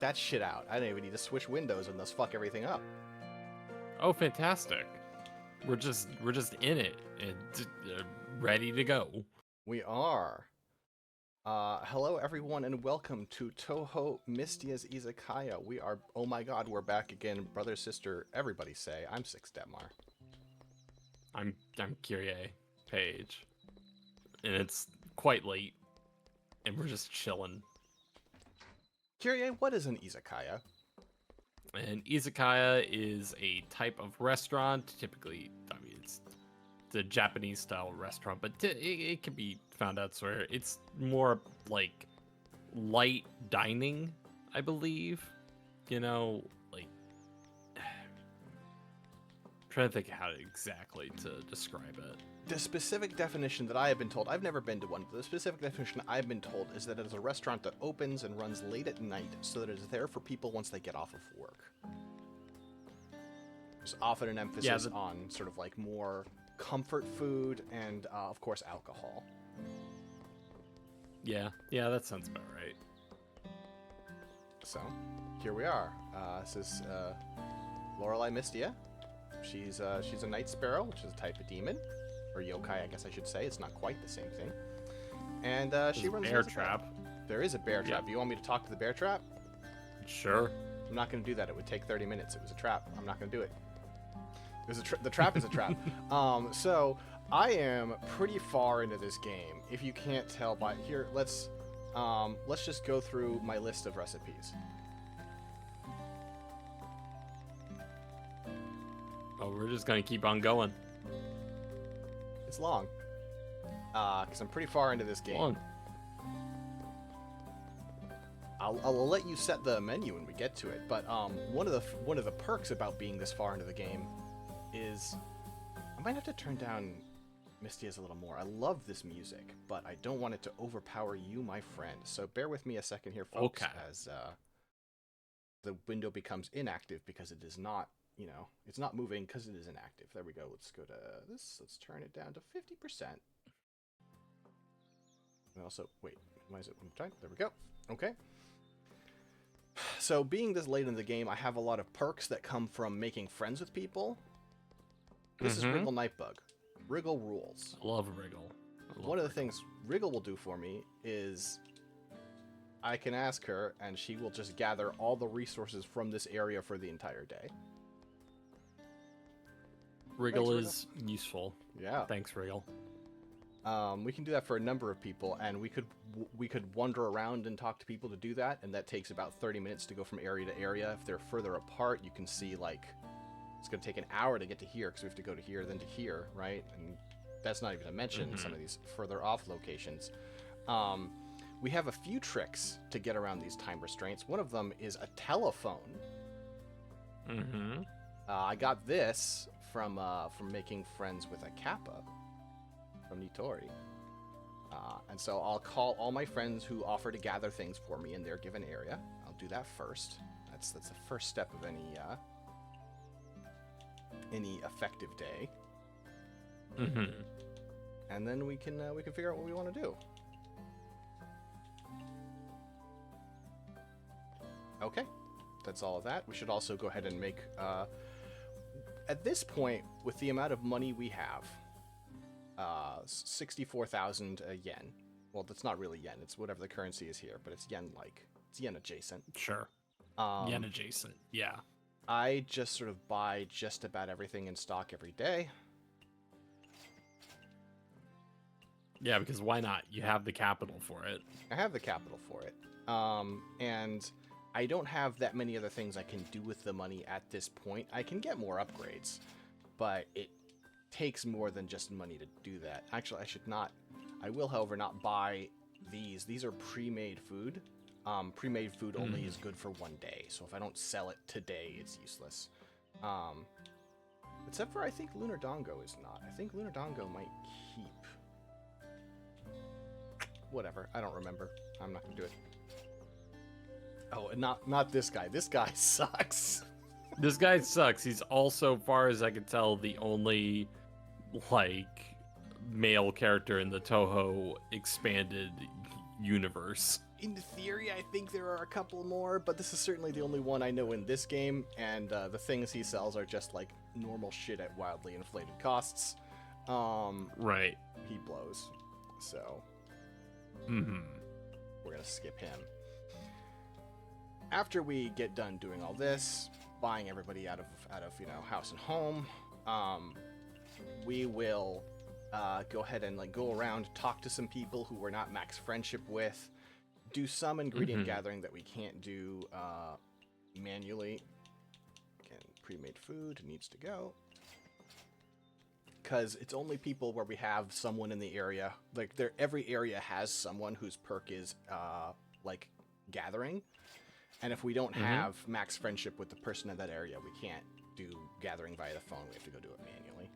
that shit out. I didn't even need to switch windows and thus fuck everything up. Oh, fantastic. We're just in it and ready to go. We are. Hello everyone and welcome to Toho Mystia's Izakaya. We are, oh my god, we're back again, brother, sister, everybody say. I'm Six Detmar. I'm Kyrie Page. And it's quite late. And we're just chilling. Kyrie, what is an Izakaya? And Izakaya is a type of restaurant. Typically, I mean, it's the Japanese style restaurant, but it can be found elsewhere. It's more like light dining, I believe. You know, like trying to think how exactly to describe it. The specific definition that I have been told, I've never been to one, but the specific definition I've been told is that it is a restaurant that opens and runs late at night so that it is there for people once they get off of work. There's often an emphasis on sort of like more comfort food and, of course, alcohol. Yeah, that sounds about right. So, here we are. This is Lorelei Mystia. She's a night sparrow, which is a type of demon. Or yokai, I guess I should say. It's not quite the same thing. And she runs a bear trap. There is a bear trap. You want me to talk to the bear trap? Sure. I'm not going to do that. It would take 30 minutes. It was a trap. I'm not going to do it. The trap is a trap. So I am pretty far into this game. If you can't tell by here, let's just go through my list of recipes. Oh, we're just gonna keep on going. It's long, because I'm pretty far into this game. Long. I'll let you set the menu when we get to it. But one of the perks about being this far into the game is I might have to turn down Mystia's a little more. I love this music, but I don't want it to overpower you, my friend. So bear with me a second here, folks, as the window becomes inactive because it is not, it's not moving because it is inactive. There we go. Let's go to this. Let's turn it down to 50%. And also, wait, why is it one time? There we go. Okay. So being this late in the game, I have a lot of perks that come from making friends with people. This is Wriggle Nightbug. Wriggle rules. I love Wriggle. One of the things Wriggle will do for me is I can ask her, and she will just gather all the resources from this area for the entire day. Wriggle is useful. Yeah. Thanks, Wriggle. We can do that for a number of people, and we could wander around and talk to people to do that, and that takes about 30 minutes to go from area to area. If they're further apart, you can see, like, it's going to take an hour to get to here, because we have to go to here, then to here, right? And that's not even to mention some of these further off locations. We have a few tricks to get around these time restraints. One of them is a telephone. I got this from making friends with a Kappa from Nitori. And so I'll call all my friends who offer to gather things for me in their given area. I'll do that first. That's the first step of any effective day. And then we can figure out what we want to do. Okay, that's all of that. We should also go ahead and make at this point, with the amount of money we have, 64,000 yen. Well, that's not really yen. It's whatever the currency is here, but it's yen it's yen adjacent. Sure. Yen adjacent. Yeah. I just sort of buy just about everything in stock every day. Yeah, because why not? You have the capital for it. I have the capital for it. And I don't have that many other things I can do with the money at this point. I can get more upgrades, but it takes more than just money to do that. Actually, I should not. I will, however, not buy these. These are pre-made food. Pre-made food only is good for one day, so if I don't sell it today, it's useless. Except for, I think Lunar Dongo is not. I think Lunar Dongo might keep. Whatever, I don't remember. I'm not gonna do it. Oh, and not this guy. This guy sucks. This guy sucks. He's also, far as I can tell, the only, like, male character in the Toho expanded universe. in theory, I think there are a couple more, but this is certainly the only one I know in this game, and the things he sells are just like normal shit at wildly inflated costs. Right. He blows, so Mm-hmm. we're gonna skip him. After we get done doing all this, buying everybody out of house and home, we will go ahead and like go around, talk to some people who we're not max friendship with, do some ingredient gathering that we can't do manually. Again, pre-made food needs to go. Because it's only people where we have someone in the area. Like, every area has someone whose perk is, like, gathering. And if we don't have max friendship with the person in that area, we can't do gathering via the phone. We have to go do it manually.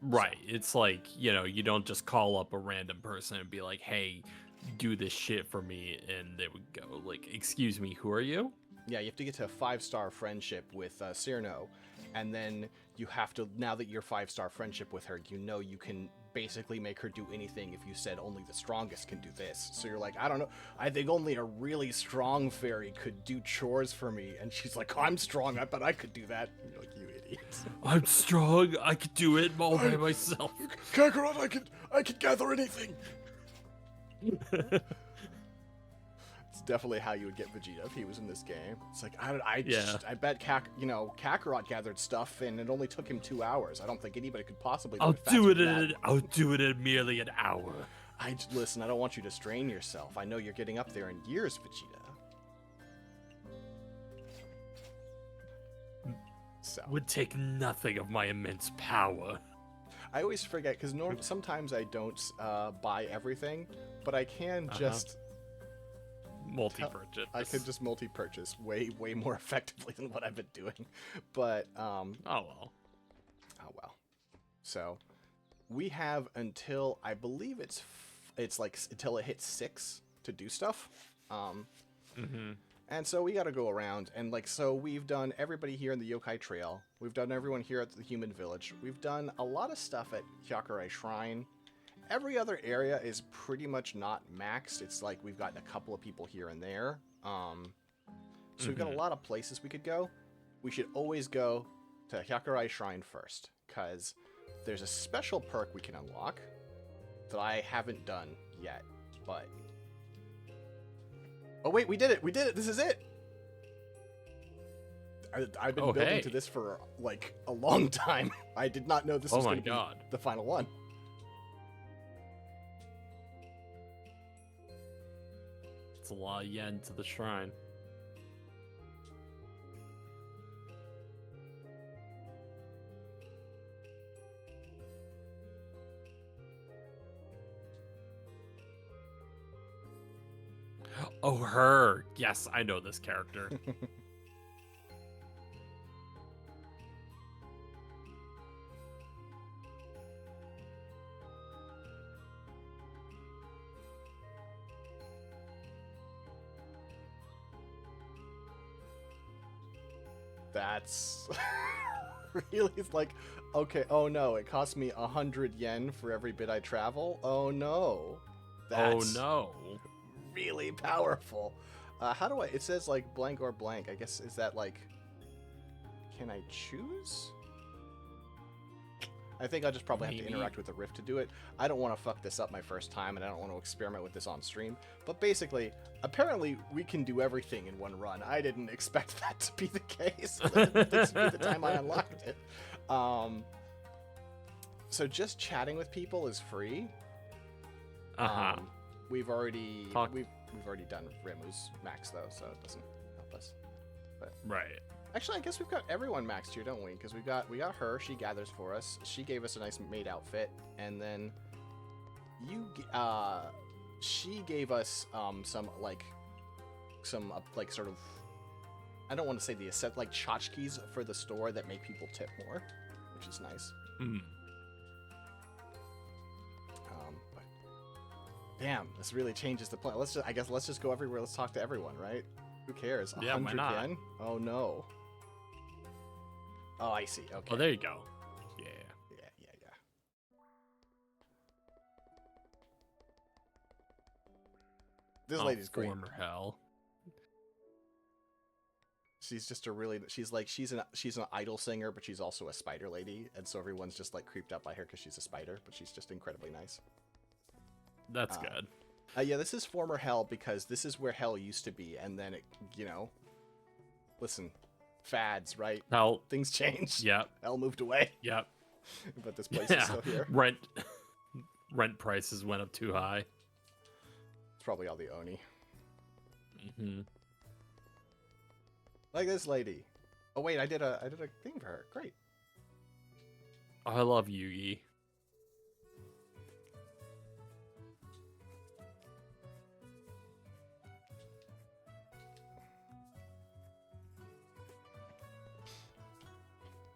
Right. So. It's like, you don't just call up a random person and be like, hey, do this shit for me, and they would go, like, excuse me, who are you? Yeah, you have to get to a 5-star friendship with Cyrano, and then you have to, now that you're 5-star friendship with her, you can basically make her do anything if you said only the strongest can do this. So you're like, I don't know, I think only a really strong fairy could do chores for me, and she's like, I'm strong, I bet I could do that. And you're like, you idiot. I'm strong, I could do it all by myself. Kakarot, I could gather anything. It's definitely how you would get Vegeta if he was in this game. It's like, I bet Kakarot gathered stuff and it only took him 2 hours. I don't think anybody could possibly I'll do it in merely an hour. Listen, I don't want you to strain yourself. I know you're getting up there in years, Vegeta. So would take nothing of my immense power. I always forget because sometimes I don't buy everything, but I can just multi-purchase. I could just multi-purchase way more effectively than what I've been doing. But oh well. So we have until I believe it's like until it hits 6 to do stuff. And so we got to go around and so we've done everybody here in the Yokai Trail. We've done everyone here at the Human Village. We've done a lot of stuff at Kyrie Shrine. Every other area is pretty much not maxed. It's like we've gotten a couple of people here and there. So we've got a lot of places we could go. We should always go to Kyrie Shrine first, because there's a special perk we can unlock that I haven't done yet, but... Oh wait, we did it! We did it! This is it! I've been building to this for, like, a long time. I did not know this was going to be the final one. It's a lot of yen to the shrine. Oh, her! Yes, I know this character. That's really, it's like, okay, oh no, it cost me 100 yen for every bit I travel. Oh no. That's really powerful. How do it says like blank or blank. I guess, is that like, can I choose? I think I'll just probably have to interact with the Rift to do it. I don't want to fuck this up my first time, and I don't want to experiment with this on stream. But basically, apparently, we can do everything in one run. I didn't expect that to be the case. This would be the time I unlocked it. So just chatting with people is free. We've already done Remu's max though, so it doesn't help us. But right. Actually, I guess we've got everyone maxed here, don't we? Because we got her. She gathers for us. She gave us a nice maid outfit, and then she gave us some sort of, I don't want to say the asset, like tchotchkes for the store that make people tip more, which is nice. But damn, this really changes the plan. I guess let's just go everywhere. Let's talk to everyone, right? Who cares? 100 yen? Oh no. Oh, I see. Okay. Oh, there you go. Yeah. This lady's great. Former hell. She's just she's an idol singer, but she's also a spider lady, and so everyone's just like creeped out by her because she's a spider, but she's just incredibly nice. That's good. Yeah, this is former hell because this is where hell used to be, and then it, listen, fads, right? Hell, things change. Yep. Hell moved away. Yep. But this place is still here. Rent prices went up too high. It's probably all the Oni. Mm-hmm. Like this lady. Oh wait, I did a thing for her. Great. I love Yugi.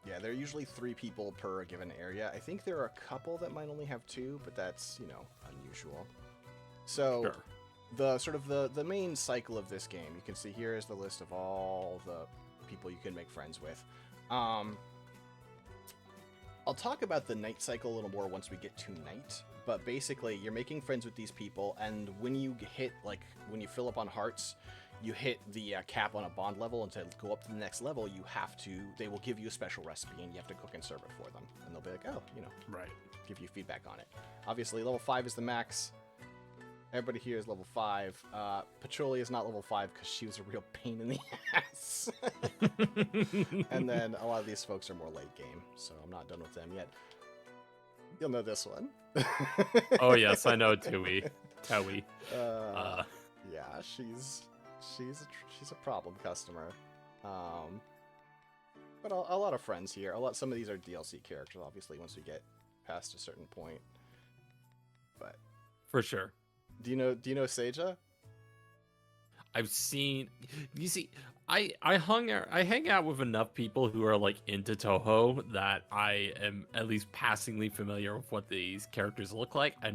Yeah, there are usually 3 people per given area. I think there are a couple that might only have 2, but that's, unusual. So, Sure. the main cycle of this game, you can see here is the list of all the people you can make friends with. I'll talk about the night cycle a little more once we get to night, but basically you're making friends with these people, and when you hit, when you fill up on hearts, you hit the cap on a bond level, and to go up to the next level, they will give you a special recipe, and you have to cook and serve it for them. And they'll be like, oh, Right. give you feedback on it. Obviously, level 5 is the max. Everybody here is level 5. Patroli is not level 5 because she was a real pain in the ass. And then a lot of these folks are more late game, so I'm not done with them yet. You'll know this one. Oh, yes, I know Tui. Yeah, she's a problem customer. But a lot of friends here. Some of these are DLC characters, obviously, once we get past a certain point. But For sure. do you know Seija? I've seen. You see, I hang out with enough people who are like into Toho that I am at least passingly familiar with what these characters look like. I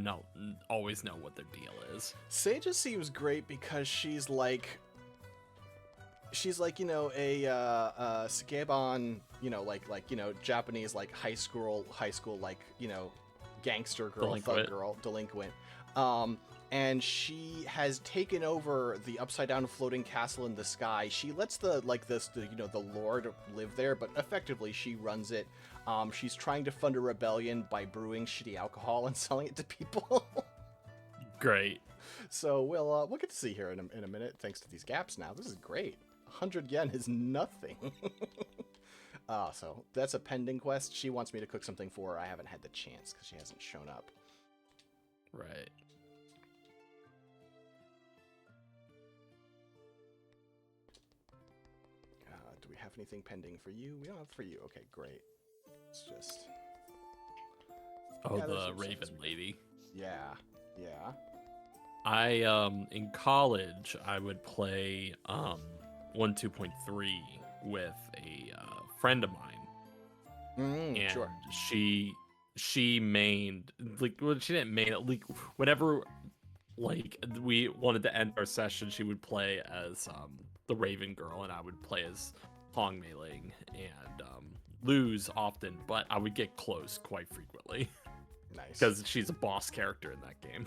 always know what their deal is. Seija seems great because she's like a Sukeban, Japanese high school gangster girl, thug girl, delinquent. And she has taken over the upside down floating castle in the sky. She lets the Lord live there, but effectively she runs it. She's trying to fund a rebellion by brewing shitty alcohol and selling it to people. Great. So we'll get to see her in a minute, thanks to these gaps now. This is great. 100 yen is nothing. So that's a pending quest. She wants me to cook something for her. I haven't had the chance because she hasn't shown up. Right. Do we have anything pending for you? We don't have for you. Okay, great. It's just... Oh, yeah, the Raven lady. Yeah. In college, I would play 1.2.3 with a friend of mine. And sure. she mained, she didn't main it, whenever we wanted to end our session, she would play as the Raven girl, and I would play as Hong Mei-ling, and lose often, but I would get close quite frequently. Nice. Because she's a boss character in that game.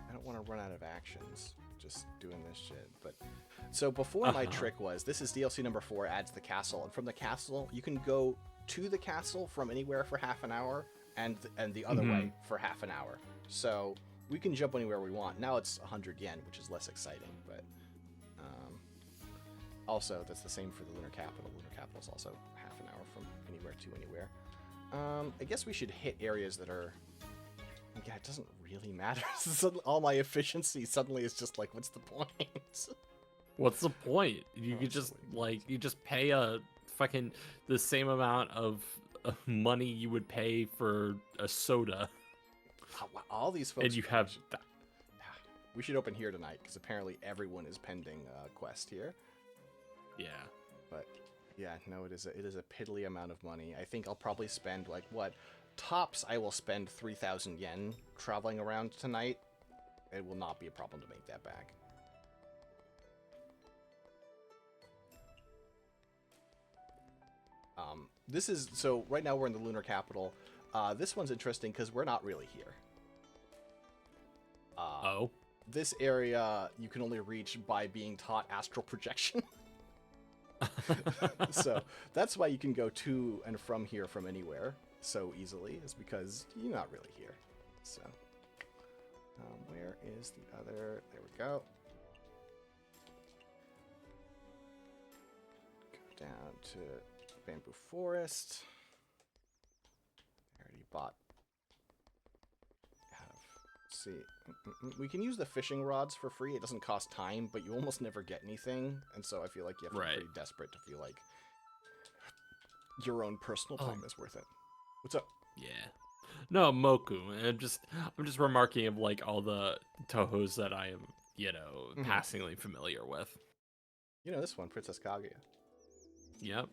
I don't want to run out of actions just doing this shit. But so before my trick was, this is DLC number 4, adds the castle, and from the castle you can go to the castle from anywhere for half an hour, and the other way for half an hour. So we can jump anywhere we want. Now it's 100 yen, which is less exciting, but also that's the same for the Lunar Capital. Lunar Capital is also half an hour from anywhere to anywhere. I guess we should hit areas that are... Yeah, it doesn't really matter. All my efficiency suddenly is just like, what's the point? What's the point? You could just you just pay the same amount of money you would pay for a soda. All these folks. And you have. We should open here tonight because apparently everyone is pending a quest here. Yeah. But yeah, no, it is a piddly amount of money. I think I'll probably spend tops. I will spend 3,000 yen traveling around tonight. It will not be a problem to make that back. This is so right now we're in the Lunar Capital. This one's interesting because we're not really here. Oh. This area you can only reach by being taught astral projection. So that's why you can go to and from here from anywhere so easily, is because you're not really here. So where is the other? There we go. Go down to Bamboo Forest. I already bought. See, we can use the fishing rods for free. It doesn't cost time, but you almost never get anything, and so I feel like you have to be pretty desperate to feel like your own personal time is worth it. What's up? Yeah. No, Moku. I'm just remarking of like all the Tohos that I am, passingly familiar with. You know this one, Princess Kaguya. Yep.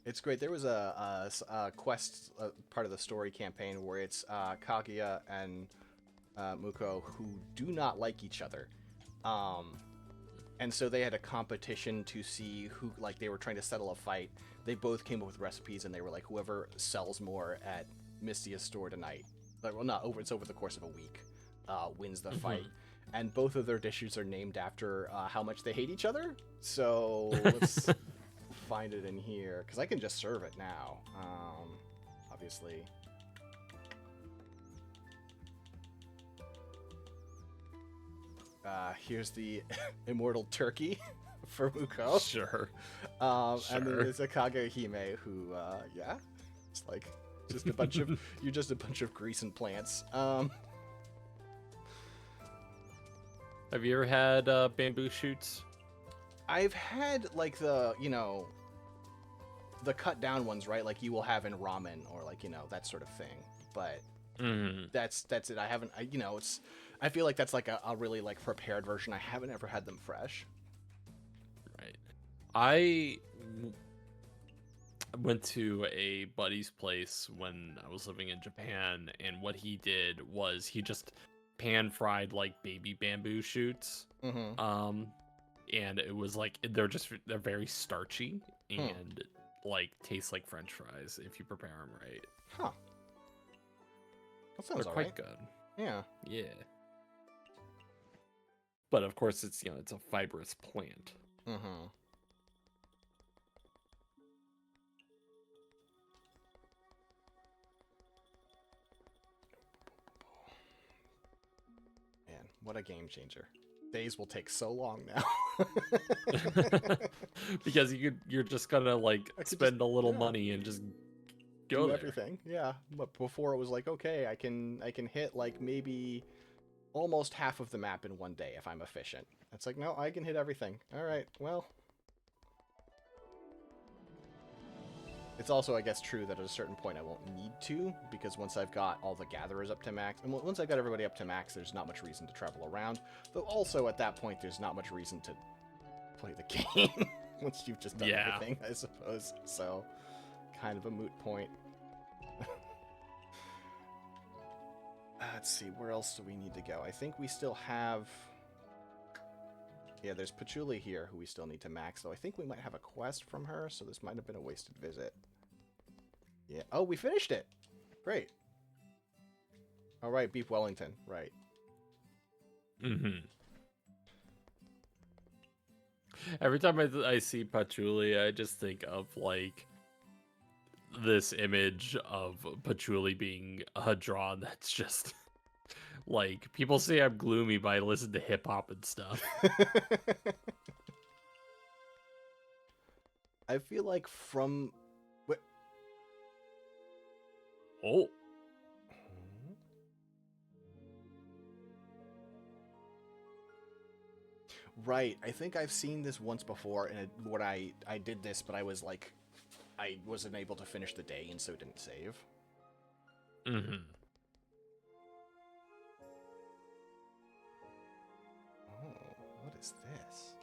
It's great. There was a quest, part of the story campaign, where it's Kaguya and Muko who do not like each other. And so they had a competition to see who, like, they were trying to settle a fight. They both came up with recipes, and they were like, whoever sells more at Mystia's store tonight, like, well, not over, it's over the course of a week, wins the fight. And both of their dishes are named after how much they hate each other. So let's find it in here, because I can just serve it now, obviously. Here's the immortal turkey for Muko. Sure. And then there's Izakaya Hime, who, yeah, it's like just a bunch of you're just a bunch of grease and plants. Have you ever had bamboo shoots? I've had like the the cut down ones, right? Like you will have in ramen or like that sort of thing. But that's it. I haven't. It's. I feel like that's like a really like prepared version. I haven't ever had them fresh. Right. I went to a buddy's place when I was living in Japan, and what he did was he just pan fried like baby bamboo shoots. And it was like they're very starchy and like taste like French fries if you prepare them right. Huh. That sounds they're quite good. Yeah. Yeah. But of course, it's it's a fibrous plant. Man, what a game changer! Days will take so long now. Because you're just gonna like spend a little money and just go do everything. Yeah, but before it was like, okay, I can hit like maybe almost half of the map in one day if I'm efficient. It's like, no, I can hit everything. All right, well. It's also, I guess, true that at a certain point I won't need to, because once I've got all the gatherers up to max, and once I've got everybody up to max, there's not much reason to travel around. Though also at that point, there's not much reason to play the game once you've just done everything, I suppose. So, kind of a moot point. Let's see, where else do we need to go? I think we still have... Yeah, there's Patchouli here, who we still need to max, though I think we might have a quest from her, so this might have been a wasted visit. Yeah. Oh, we finished it! Great. All right, Beef Wellington. Right. Every time I see Patchouli, I just think of, like, this image of Patchouli being drawn that's just... Like, people say I'm gloomy, but I listen to hip-hop and stuff. I feel like from... Oh. Right, I think I've seen this once before, and when I did this, but I was like... I wasn't able to finish the day, and so it didn't save. What is this?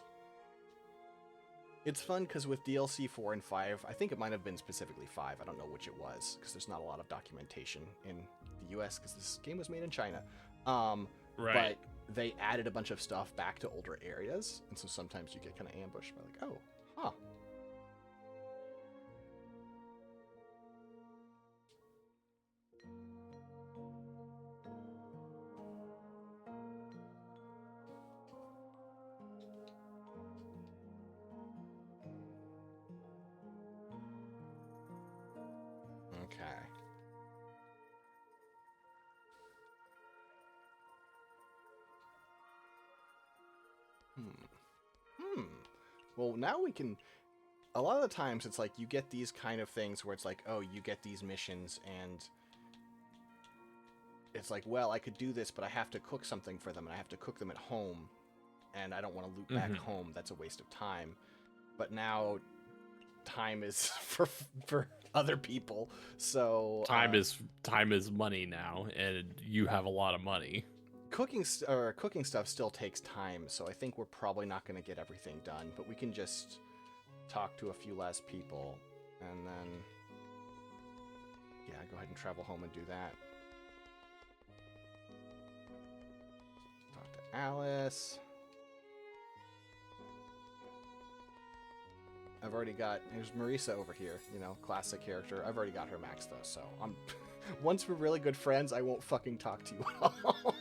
It's fun because with DLC 4 and 5, I think it might have been specifically 5, I don't know which it was, because there's not a lot of documentation in the US, because this game was made in China. Right. But they added a bunch of stuff back to older areas, and so sometimes you get kind of ambushed by like, oh, huh. Hmm. Well, now we can. A lot of the times, it's like you get these kind of things where it's like, oh, you get these missions, and it's like, well, I could do this, but I have to cook something for them, and I have to cook them at home, and I don't want to loot back home. That's a waste of time. But now, time is for other people, so Time is money now, and you have a lot of money. cooking stuff still takes time. So I think we're probably not going to get everything done, but we can just talk to a few less people, and then yeah, go ahead and travel home and do that. Talk to Alice. I've already got, here's Marisa over here, you know, classic character. I've already got her maxed though, so I'm once we're really good friends, I won't fucking talk to you at all.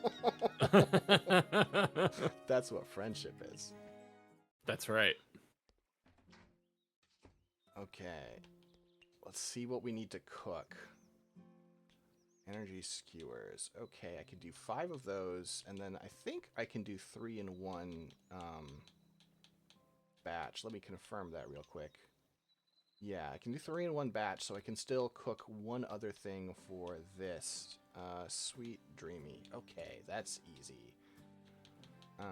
That's what friendship is. That's right. Okay. Let's see what we need to cook. Energy skewers. Okay, I can do 5 of those, and then I think I can do 3 in one batch. Let me confirm that real quick. Yeah, I can do 3 in one batch, so I can still cook one other thing for this. Sweet Dreamy. Okay, that's easy. 1,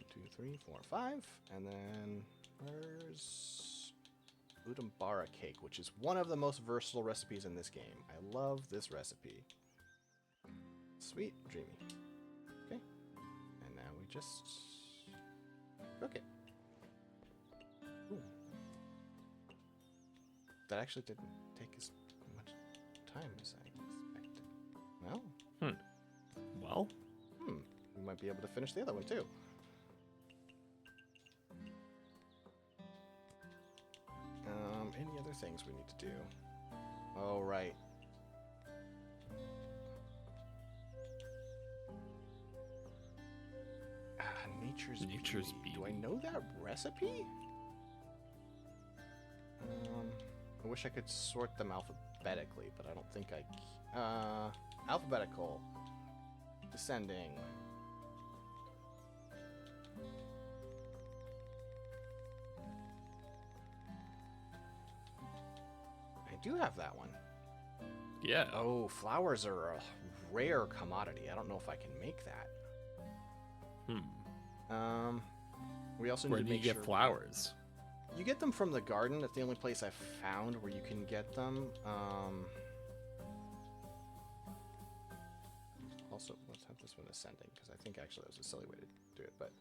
2, 3, 4, 5, and then where's Udambara cake, which is one of the most versatile recipes in this game. I love this recipe. Sweet Dreamy. Okay, and now we just cook it. Ooh. That actually didn't take as much time as I expected. Well, Well, we might be able to finish the other one too. Any other things we need to do? Oh, right. Nature's Beauty. Do I know that recipe? I wish I could sort them alphabetically, but I don't think I can. Alphabetical. Descending. I do have that one. yeah. Oh, flowers are a rare commodity. I don't know if I can make that. We also Where need do to you make get flowers? You get them from the garden. That's the only place I've found where you can get them. Also, let's have this one ascending, because I think actually that was a silly way to do it, but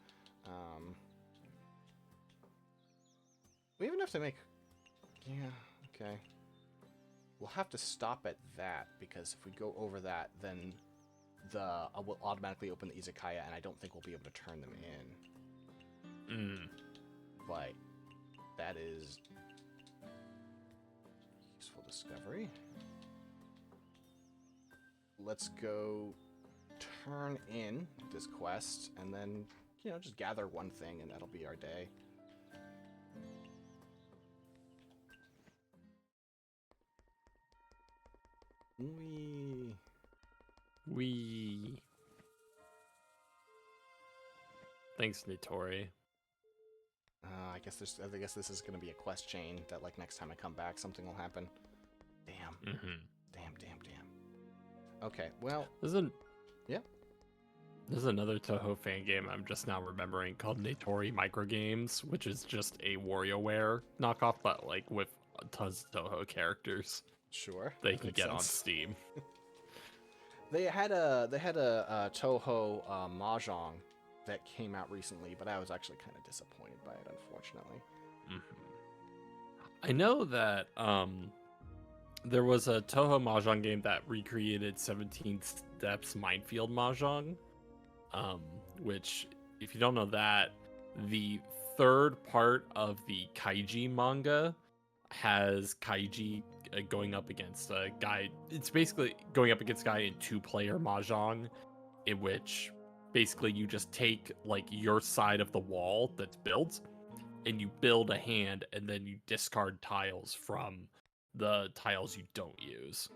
we even have to make, yeah, okay. We'll have to stop at that, because if we go over that, then we'll automatically open the Izakaya, and I don't think we'll be able to turn them in. But that is useful discovery. Let's go turn in this quest, and then, you know, just gather one thing, and that'll be our day. We. Thanks, Nitori. I guess this is gonna be a quest chain that, like, next time I come back, something will happen. Damn. Damn. Okay, well. Yeah. There's another Toho fan game I'm just now remembering called Nitori Microgames, which is just a WarioWare knockoff, but like with tons of Toho characters. Sure. That you can get on Steam. They had a Toho mahjong that came out recently, but I was actually kind of disappointed by it, unfortunately. I know that there was a Toho mahjong game that recreated 17 Steps Minefield mahjong, which, if you don't know that, the third part of the Kaiji manga has Kaiji going up against a guy. It's basically going up against a guy in 2-player mahjong, in which basically you just take like your side of the wall that's built, and you build a hand, and then you discard tiles from the tiles you don't use.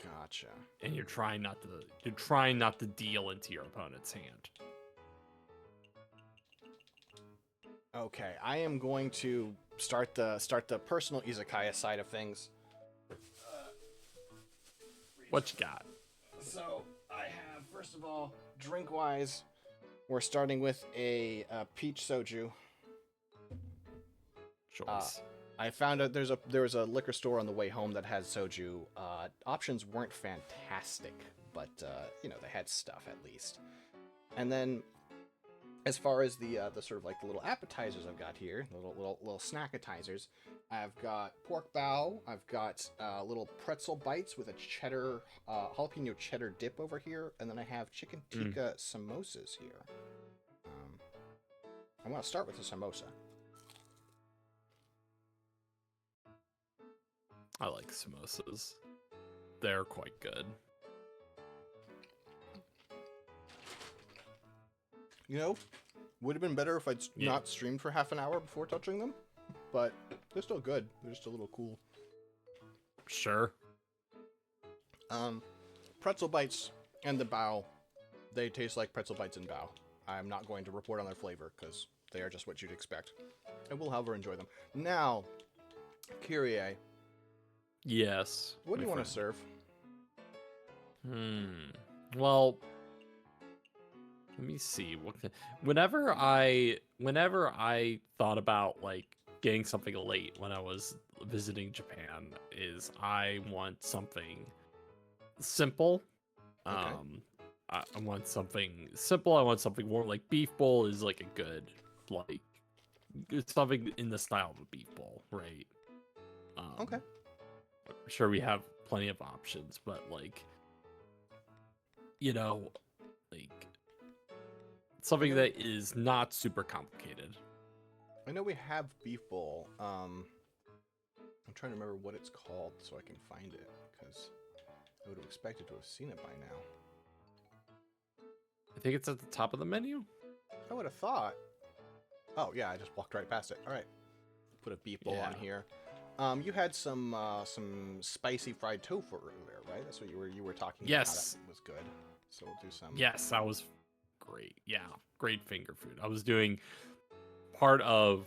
Gotcha. And you're trying not to deal into your opponent's hand. Okay, I am going to start the personal izakaya side of things. What you got? So I have, first of all, drink wise, we're starting with a peach soju. Choice. I found out there was a liquor store on the way home that had soju. Options weren't fantastic, but they had stuff at least. And then, as far as the sort of like the little appetizers I've got here, the little snackatizers, I've got pork bow. I've got little pretzel bites with a cheddar jalapeno cheddar dip over here, and then I have chicken tikka samosas here. I'm gonna start with the samosa. I like samosas. They're quite good. Would have been better if I'd not streamed for half an hour before touching them, but they're still good. They're just a little cool. Sure. Pretzel bites and the bao, they taste like pretzel bites and bao. I'm not going to report on their flavor because they are just what you'd expect. I will, however, enjoy them. Now, Kyrie, Yes. what do you want to serve? Well, let me see. Whenever I thought about like getting something late when I was visiting Japan, is I want something simple. Okay. I want something simple. I want something warm. Like beef bowl is like a good, like, it's something in the style of a beef bowl, right? Okay. I'm sure we have plenty of options, but like, like something that is not super complicated. I know we have beef bowl. I'm trying to remember what it's called so I can find it, because I would have expected to have seen it by now. I think it's at the top of the menu. I would have thought. Oh yeah, I just walked right past it. All right, put a beef bowl on here. You had some spicy fried tofu earlier, right? That's what you were talking about. How that was good. So we'll do some. Yes, that was great. Yeah, great finger food. I was doing part of.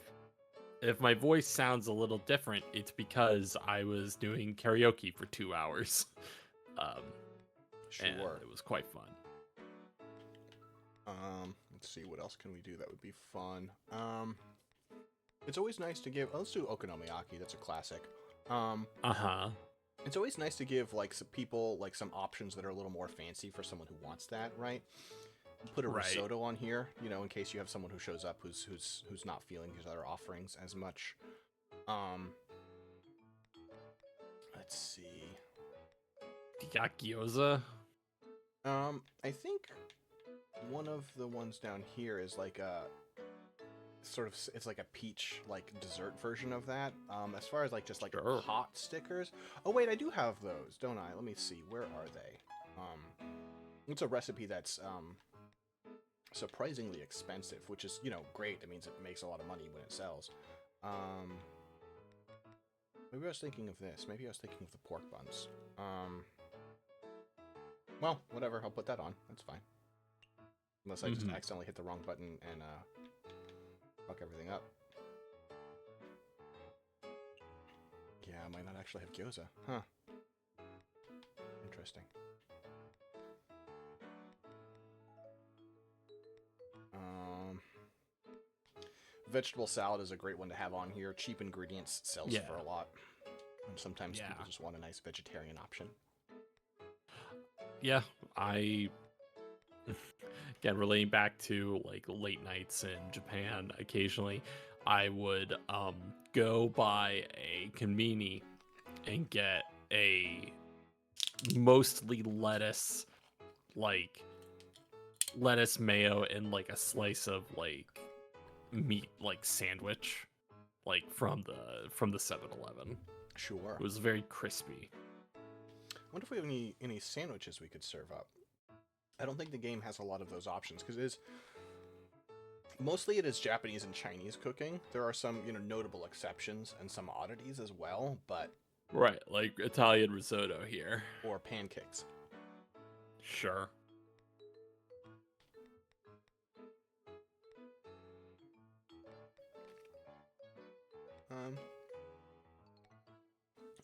If my voice sounds a little different, it's because I was doing karaoke for 2 hours. Sure. And it was quite fun. Let's see, what else can we do that would be fun? It's always nice to give. Let's do okonomiyaki. That's a classic. It's always nice to give like some people like some options that are a little more fancy for someone who wants that, right? Put a risotto on here, in case you have someone who shows up who's not feeling these other offerings as much. Let's see. You got gyoza. I think one of the ones down here is like a sort of, it's like a peach like dessert version of that. As far as like just like hot stickers. Oh wait, I do have those, don't I? Let me see. Where are they? It's a recipe that's surprisingly expensive, which is great. It means it makes a lot of money when it sells. Maybe I was thinking of this. Maybe I was thinking of the pork buns. Well, whatever. I'll put that on. That's fine. Unless I just accidentally hit the wrong button and fuck everything up. Yeah, I might not actually have gyoza. Huh. Interesting. Vegetable salad is a great one to have on here. Cheap ingredients, sells for a lot. And sometimes people just want a nice vegetarian option. Yeah, again, relating back to like late nights in Japan, occasionally I would go by a conveni and get a mostly lettuce mayo and like a slice of like meat like sandwich like from the 7-Eleven. Sure. It was very crispy. I wonder if we have any sandwiches we could serve up. I don't think the game has a lot of those options because mostly it is Japanese and Chinese cooking. There are some notable exceptions and some oddities as well, but right, like Italian risotto here or pancakes. Sure.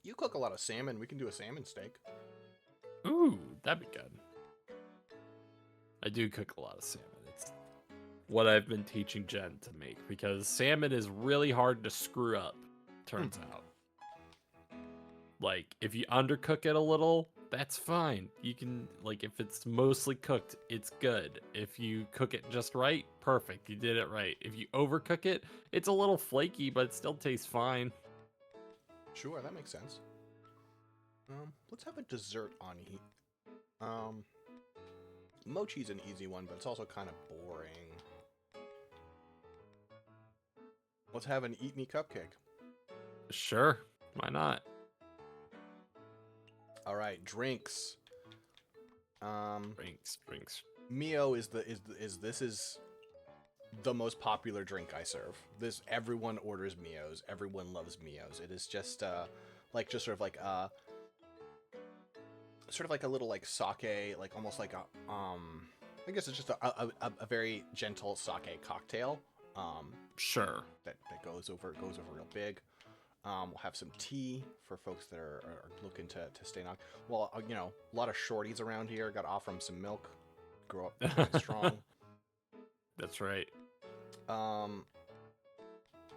You cook a lot of salmon. We can do a salmon steak. Ooh, that'd be good. I do cook a lot of salmon. It's what I've been teaching Jen to make because salmon is really hard to screw up, turns out. Like, if you undercook it a little, that's fine. You can, like, if it's mostly cooked, it's good. If you cook it just right, perfect. You did it right. If you overcook it, it's a little flaky, but it still tastes fine. Sure, that makes sense. Let's have a dessert on heat. Mochi's an easy one, but it's also kind of boring. Let's have an eat me cupcake. Sure, why not? All right, drinks. Drinks. Mio is the most popular drink I serve. Everyone orders Mios. Everyone loves Mios. It is just sort of like a little like sake, like almost like a I guess it's just a very gentle sake cocktail. Sure. That goes over real big. We'll have some tea for folks that are looking to stay on. Well, you know, a lot of shorties around here. Got to offer them some milk. Grow up nice and strong. That's right.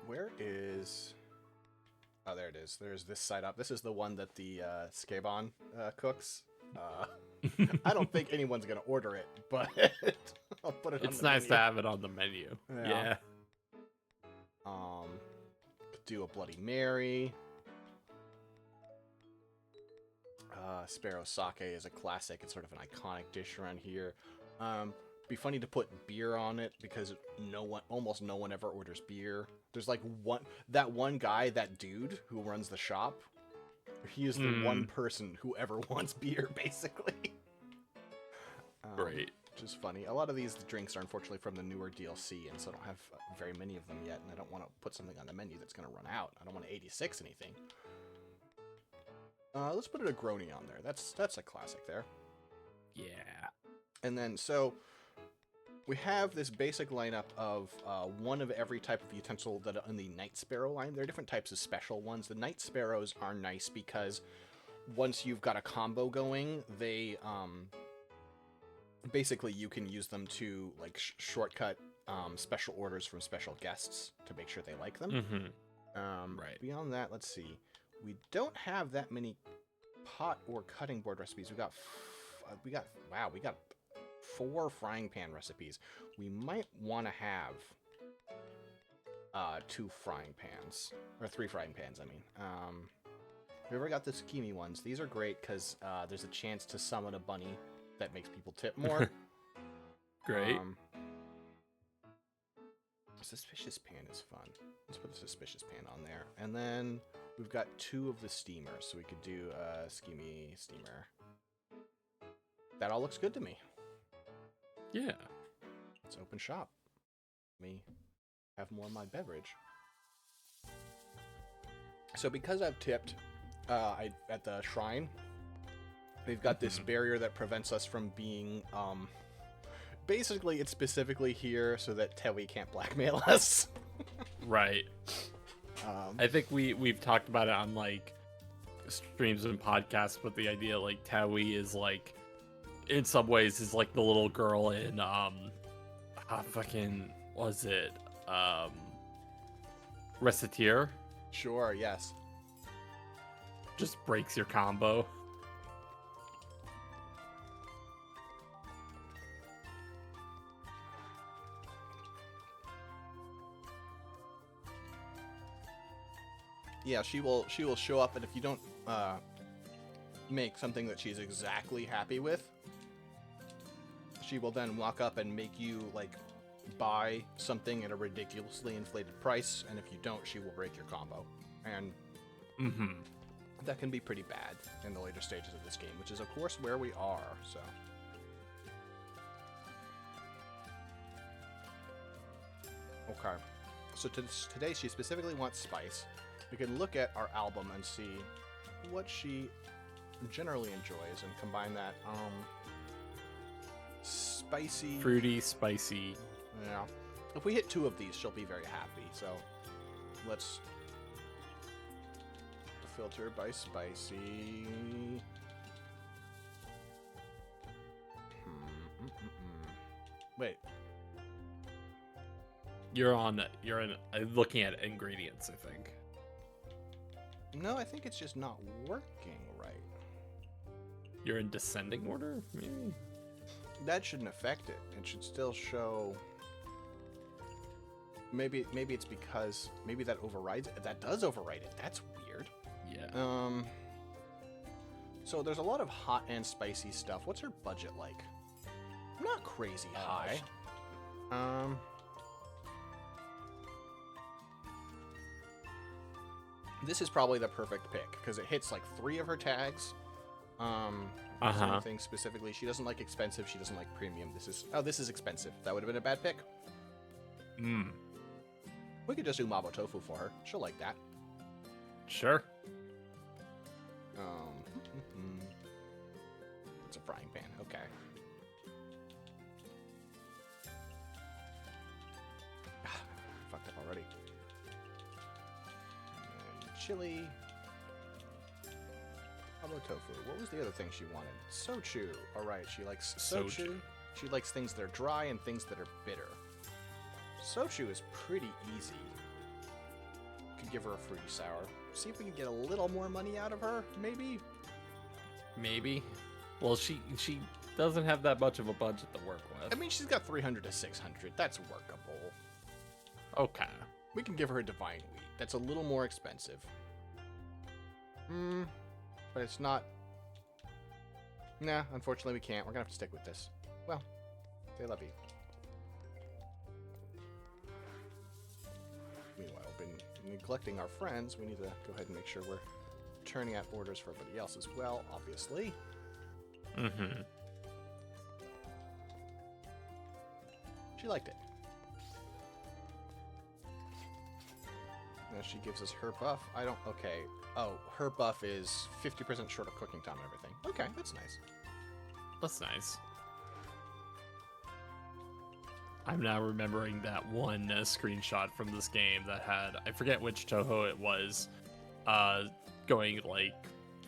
Where is... Oh, there it is. There's this side up. This is the one that the Skabon cooks. I don't think anyone's going to order it, but I'll put it on the nice menu. to have it on the menu. Yeah. Do a Bloody Mary. Sparrow sake is a classic. It's sort of an iconic dish around here. Be funny to put beer on it because almost no one ever orders beer. There's like one guy, that dude who runs the shop. He is the one person who ever wants beer, basically. Great. Which is funny. A lot of these drinks are unfortunately from the newer DLC, and so I don't have very many of them yet, and I don't want to put something on the menu that's going to run out. I don't want to 86 anything. Let's put a Negroni on there. That's a classic there. Yeah. And then, so we have this basic lineup of one of every type of utensil that in the Night Sparrow line. There are different types of special ones. The Night Sparrows are nice because once you've got a combo going, they basically you can use them to like shortcut special orders from special guests to make sure they like them. Right. Beyond that, let's see. We don't have that many pot or cutting board recipes. We got 4 frying pan recipes. We might want to have 2 frying pans, or 3 frying pans, I mean. We ever got the Tsukimi ones. These are great because there's a chance to summon a bunny that makes people tip more. Great. Suspicious pan is fun. Let's put a suspicious pan on there. And then we've got 2 of the steamers, so we could do a Tsukimi steamer. That all looks good to me. Yeah. Let's open shop. Let me have more of my beverage. So because I've tipped at the shrine, they've got this barrier that prevents us from being... basically, it's specifically here so that Tewi can't blackmail us. Right. I think we've talked about it on like streams and podcasts, but the idea like Tawi is like in some ways is like the little girl in fucking was it Reciteer? Sure, yes. Just breaks your combo. Yeah, she will show up, and if you don't make something that she's exactly happy with, she will then walk up and make you like buy something at a ridiculously inflated price, and if you don't, she will break your combo. And that can be pretty bad in the later stages of this game, which is of course where we are, so. Okay. So today she specifically wants spice. We can look at our album and see what she generally enjoys and combine that. Spicy. Fruity, spicy. Yeah. If we hit 2 of these, she'll be very happy. So let's filter by spicy. Wait. You're looking at ingredients, I think. No, I think it's just not working right. You're in descending order, maybe? That shouldn't affect it. It should still show. Maybe it's because maybe that overrides it. That does override it. That's weird. Yeah. So there's a lot of hot and spicy stuff. What's her budget like? Not crazy high. This is probably the perfect pick because it hits like 3 of her tags. Anything specifically. She doesn't like expensive. She doesn't like premium. This is expensive. That would have been a bad pick. We could just do Mabo Tofu for her. She'll like that. Sure. It's a frying pan. Okay. Fucked up already. And chili. Mabo Tofu. What was the other thing she wanted? Sochu. All right. She likes sochu. She likes things that are dry and things that are bitter. Sochu is pretty easy. Could give her a fruity sour. See if we can get a little more money out of her, maybe? Maybe. Well, she doesn't have that much of a budget to work with. I mean, she's got 300 to 600. That's workable. Okay. We can give her a divine wheat. That's a little more expensive. But it's not... Nah, unfortunately we can't. We're gonna have to stick with this. Well, they love you. Meanwhile, been neglecting our friends. We need to go ahead and make sure we're turning out orders for everybody else as well, obviously. She liked it. Now she gives us her buff. Okay. Oh, her buff is 50% shorter cooking time and everything. Okay, that's nice. That's nice. I'm now remembering that one screenshot from this game that had, I forget which Toho it was, going like,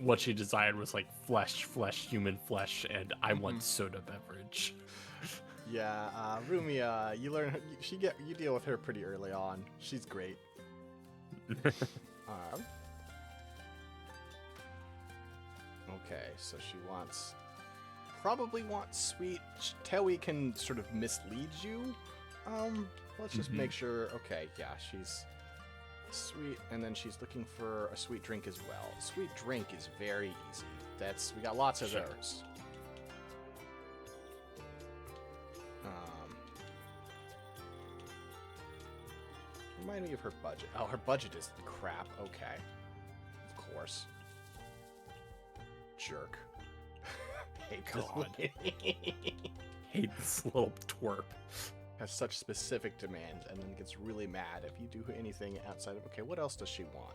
what she desired was like flesh, human flesh, and I want soda beverage. Yeah, Rumia, you deal with her pretty early on. She's great. Okay, so she probably wants sweet. Tewi can sort of mislead you. Let's just make sure. Okay, yeah, she's sweet, and then she's looking for a sweet drink as well. Sweet drink is very easy. We got lots of those. Remind me of her budget. Oh, her budget is crap. Okay. Of course. Jerk. Hate God. Hate this little twerp. Has such specific demands and then gets really mad if you do anything outside of... Okay, what else does she want?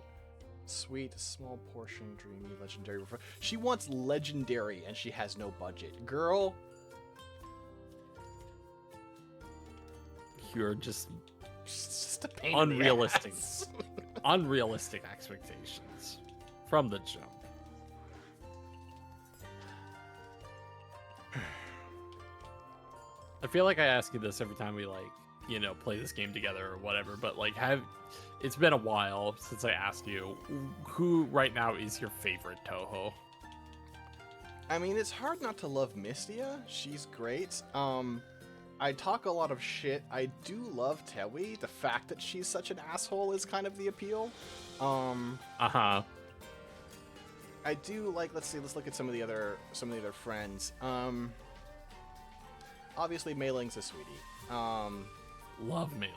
Sweet, small portion, dreamy, legendary. She wants legendary and she has no budget. Girl. You're just a pain unrealistic. in the ass. Unrealistic expectations from the jump. I feel like I ask you this every time we play this game together or whatever, but it's been a while since I asked you who right now is your favorite Toho. I mean, it's hard not to love Mystia. She's great. I talk a lot of shit. I do love Tewi. The fact that she's such an asshole is kind of the appeal. Uh-huh. I do like, let's look at some of the other friends. Obviously Meiling's a sweetie. Love Meiling.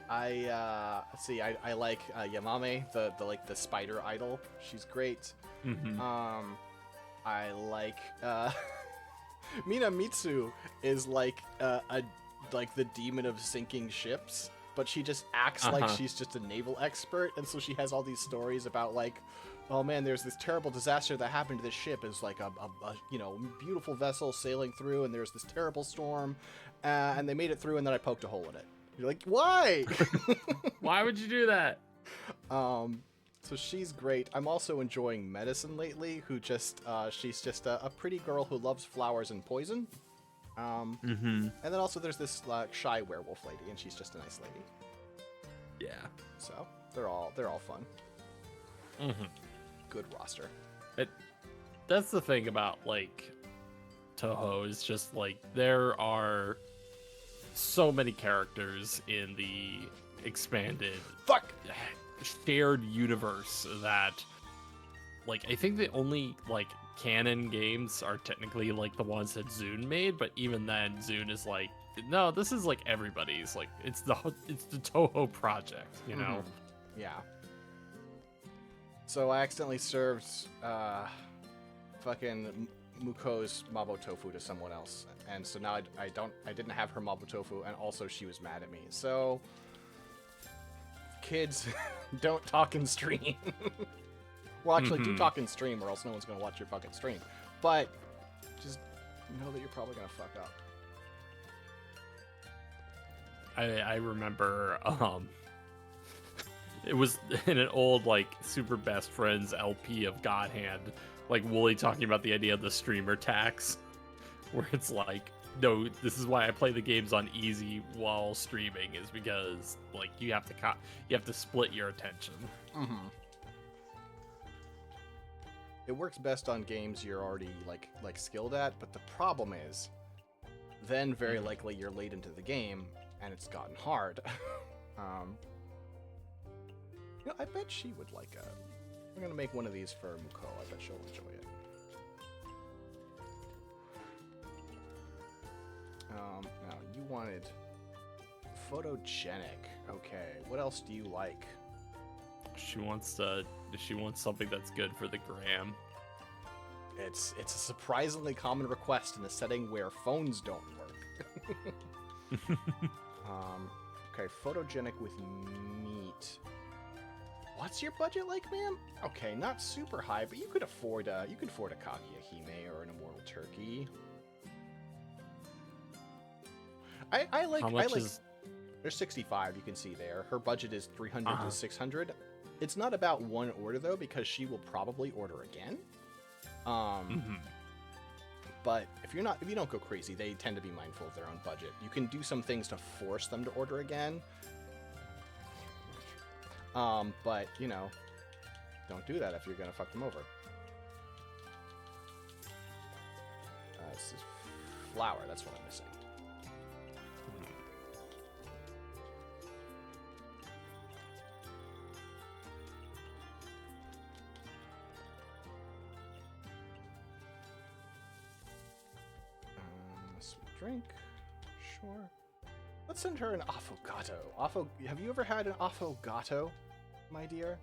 Let's see, I like Yamame, the spider idol. She's great. I like Minamitsu is like the demon of sinking ships, but she just acts like she's just a naval expert, and so she has all these stories about oh man, there's this terrible disaster that happened to this ship. It's like a beautiful vessel sailing through, and there's this terrible storm, and they made it through, and then I poked a hole in it. You're like, why? Why would you do that? So she's great. I'm also enjoying Medicine lately, who just, she's just a pretty girl who loves flowers and poison. And then also there's this shy werewolf lady, and she's just a nice lady. Yeah. So they're all fun. Good roster. That's the thing about like Toho is just like there are so many characters in the expanded shared universe that like I think the only like canon games are technically like the ones that Zune made, but even then Zune is like, no, this is like everybody's, like it's the Toho project, you know. Yeah. So I accidentally served fucking Muko's Mabo Tofu to someone else, and so now I didn't have her Mabo Tofu, and also she was mad at me. So kids, don't talk in stream. Well, actually, do talk in stream, or else no one's gonna watch your fucking stream. But just know that you're probably gonna fuck up. I remember it was in an old like Super Best Friends LP of God Hand, like Wooly talking about the idea of the streamer tax, where it's like, no, this is why I play the games on easy while streaming, is because like you have to split your attention. It works best on games you're already like skilled at, but the problem is, then very likely you're late into the game and it's gotten hard. I bet she would like a. I'm gonna make one of these for Muko. I bet she'll enjoy it. Now you wanted photogenic. Okay, what else do you like? She wants something that's good for the gram. It's a surprisingly common request in a setting where phones don't work. Okay, photogenic with meat. What's your budget like, ma'am? Okay, not super high, but you could afford a Kaguya Hime or an Immortal Turkey. I like. How much is? There's 65. You can see there. Her budget is 300 to 600. It's not about one order though, because she will probably order again. But if you don't go crazy, they tend to be mindful of their own budget. You can do some things to force them to order again. But don't do that if you're gonna fuck them over. This is flour. That's what I'm missing. Drink, sure. Let's send her an affogato. Have you ever had an affogato, my dear?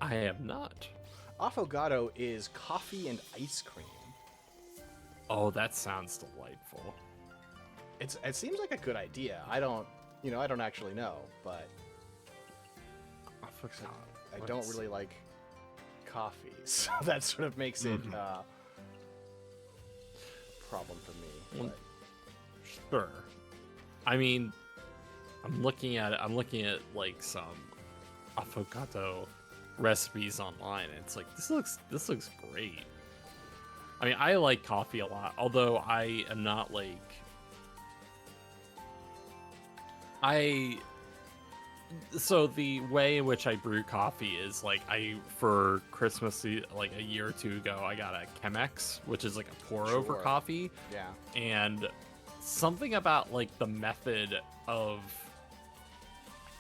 I have not. Affogato is coffee and ice cream. Oh, that sounds delightful. It seems like a good idea. I don't actually know, but I don't really like coffee, so that sort of makes it a problem for me. But. Sure. I mean, I'm looking at like some affogato recipes online, and it's like this looks great. I mean, I like coffee a lot, although I am not like so the way in which I brew coffee is like for Christmas like a year or two ago, I got a Chemex, which is like a pour over coffee. Yeah. And something about like the method of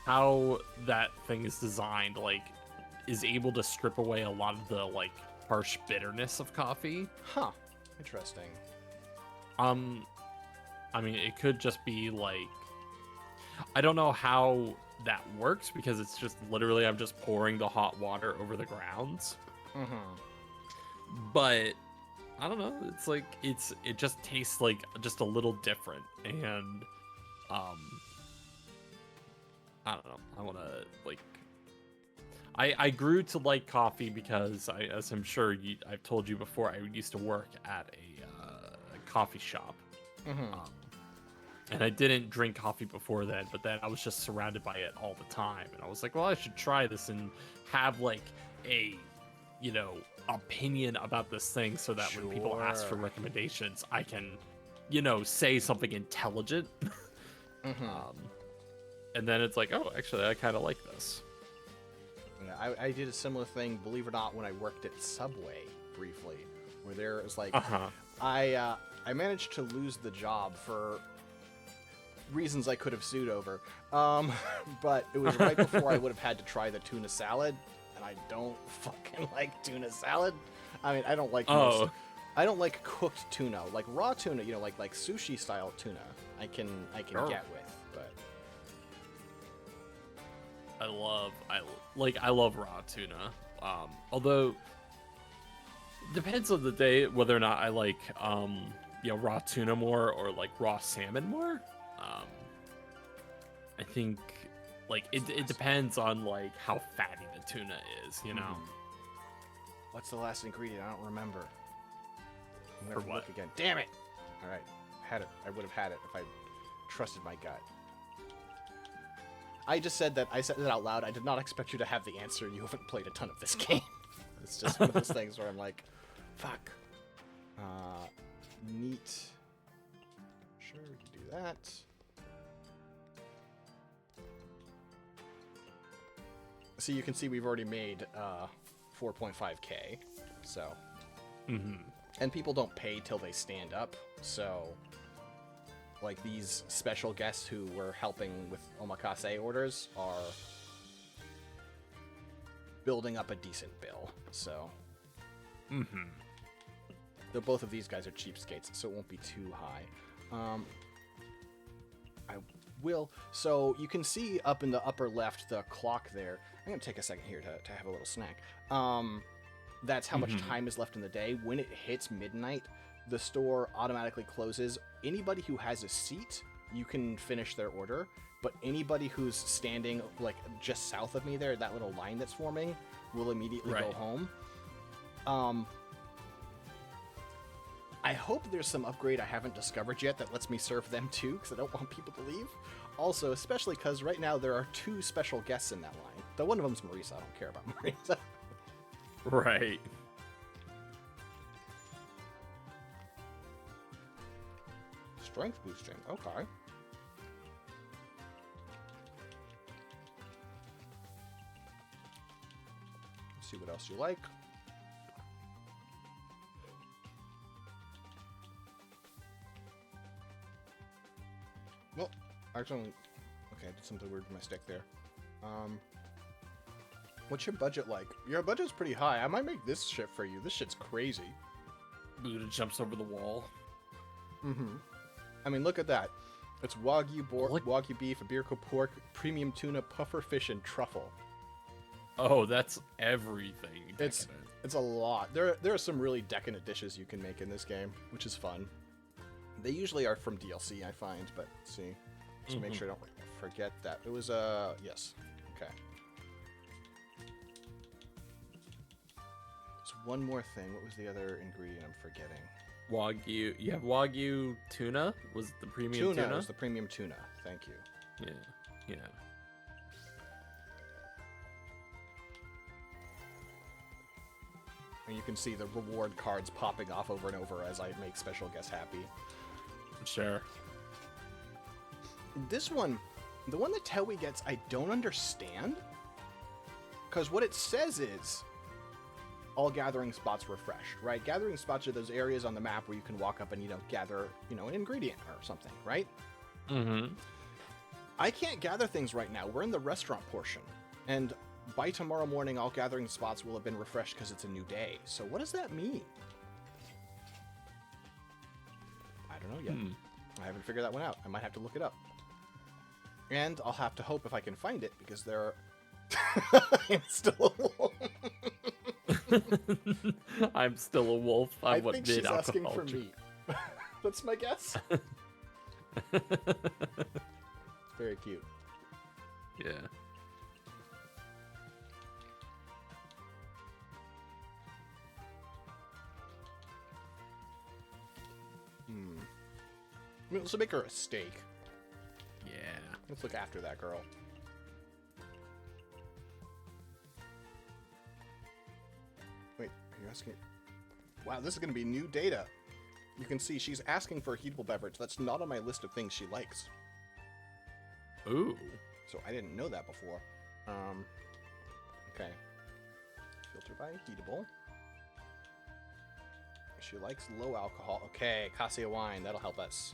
how that thing is designed like is able to strip away a lot of the like harsh bitterness of coffee. Huh. Interesting. I mean, it could just be like, I don't know how that works, because it's just literally I'm just pouring the hot water over the grounds. But I don't know, it's like it just tastes like just a little different, and I don't know, I want to like I grew to like coffee because as I'm sure I've told you before, I used to work at a coffee shop. And I didn't drink coffee before then, but then I was just surrounded by it all the time. And I was like, well, I should try this and have like a, you know, opinion about this thing so that when people ask for Sure. recommendations, I can, you know, say something intelligent. And then it's like, oh, actually, I kind of like this. Yeah, I did a similar thing, believe it or not, when I worked at Subway briefly, where there was like, I managed to lose the job for reasons I could have sued over, but it was right before I would have had to try the tuna salad, and I don't fucking like tuna salad. I mean, I don't like I don't like cooked tuna, like raw tuna, you know, like sushi style tuna. I can get with, but I love raw tuna. Although depends on the day whether or not I like you know, raw tuna more or like raw salmon more. I think like it depends on like how fatty the tuna is, you know. What's the last ingredient? I don't remember. I'm gonna For what? look again. Damn it! All right, had it. I would have had it if I trusted my gut. I just said that. I said it out loud. I did not expect you to have the answer. You haven't played a ton of this game. It's just one of those things where I'm like, fuck. Neat. Sure, we can do that. So you can see we've already made 4.5k. So. And people don't pay till they stand up. So, like, these special guests who were helping with Omakase orders are building up a decent bill. So, though both of these guys are cheapskates, so it won't be too high. I will. So you can see up in the upper left the clock there. I'm gonna take a second here to have a little snack. That's how much time is left in the day. When it hits midnight, the store automatically closes. Anybody who has a seat, you can finish their order. But anybody who's standing like just south of me there, that little line that's forming, will immediately go home. I hope there's some upgrade I haven't discovered yet that lets me serve them too, because I don't want people to leave. Also, especially because right now there are 2 special guests in that line. Though one of them's Marisa. I don't care about Marisa. Right. Strength boosting. Okay. Let's see what else you like. Well, actually, okay, I did something weird with my stick there. What's your budget like? Your budget's pretty high. I might make this shit for you. This shit's crazy. Buddha jumps over the wall. I mean, look at that. It's Wagyu beef, Iberico pork, premium tuna, puffer fish, and truffle. Oh, that's everything. It's a lot. There are some really decadent dishes you can make in this game, which is fun. They usually are from DLC, I find, but let's see. Just make sure I don't forget that. It was, yes. Okay. There's one more thing. What was the other ingredient I'm forgetting? Wagyu. You have Wagyu tuna? Was the premium tuna? Tuna was the premium tuna. Thank you. Yeah. Yeah. And you can see the reward cards popping off over and over as I make special guests happy. Sure. This one, the one that Tewi gets, I don't understand. Because what it says is, all gathering spots refreshed, right? Gathering spots are those areas on the map where you can walk up and, gather, an ingredient or something, right? I can't gather things right now. We're in the restaurant portion. And by tomorrow morning, all gathering spots will have been refreshed because it's a new day. So what does that mean? I don't know yet. I haven't figured that one out. I might have to look it up. And I'll have to hope if I can find it, because there are... I'm still a wolf. I'm still a wolf. I think she's asking for meat. That's my guess. Very cute. Yeah. Let's make her a steak. Let's look after that girl. Wait, are you asking? Wow, this is going to be new data. You can see she's asking for a heatable beverage. That's not on my list of things she likes. Ooh. So I didn't know that before. Okay. Filter by heatable. She likes low alcohol. Okay, Cassia wine. That'll help us.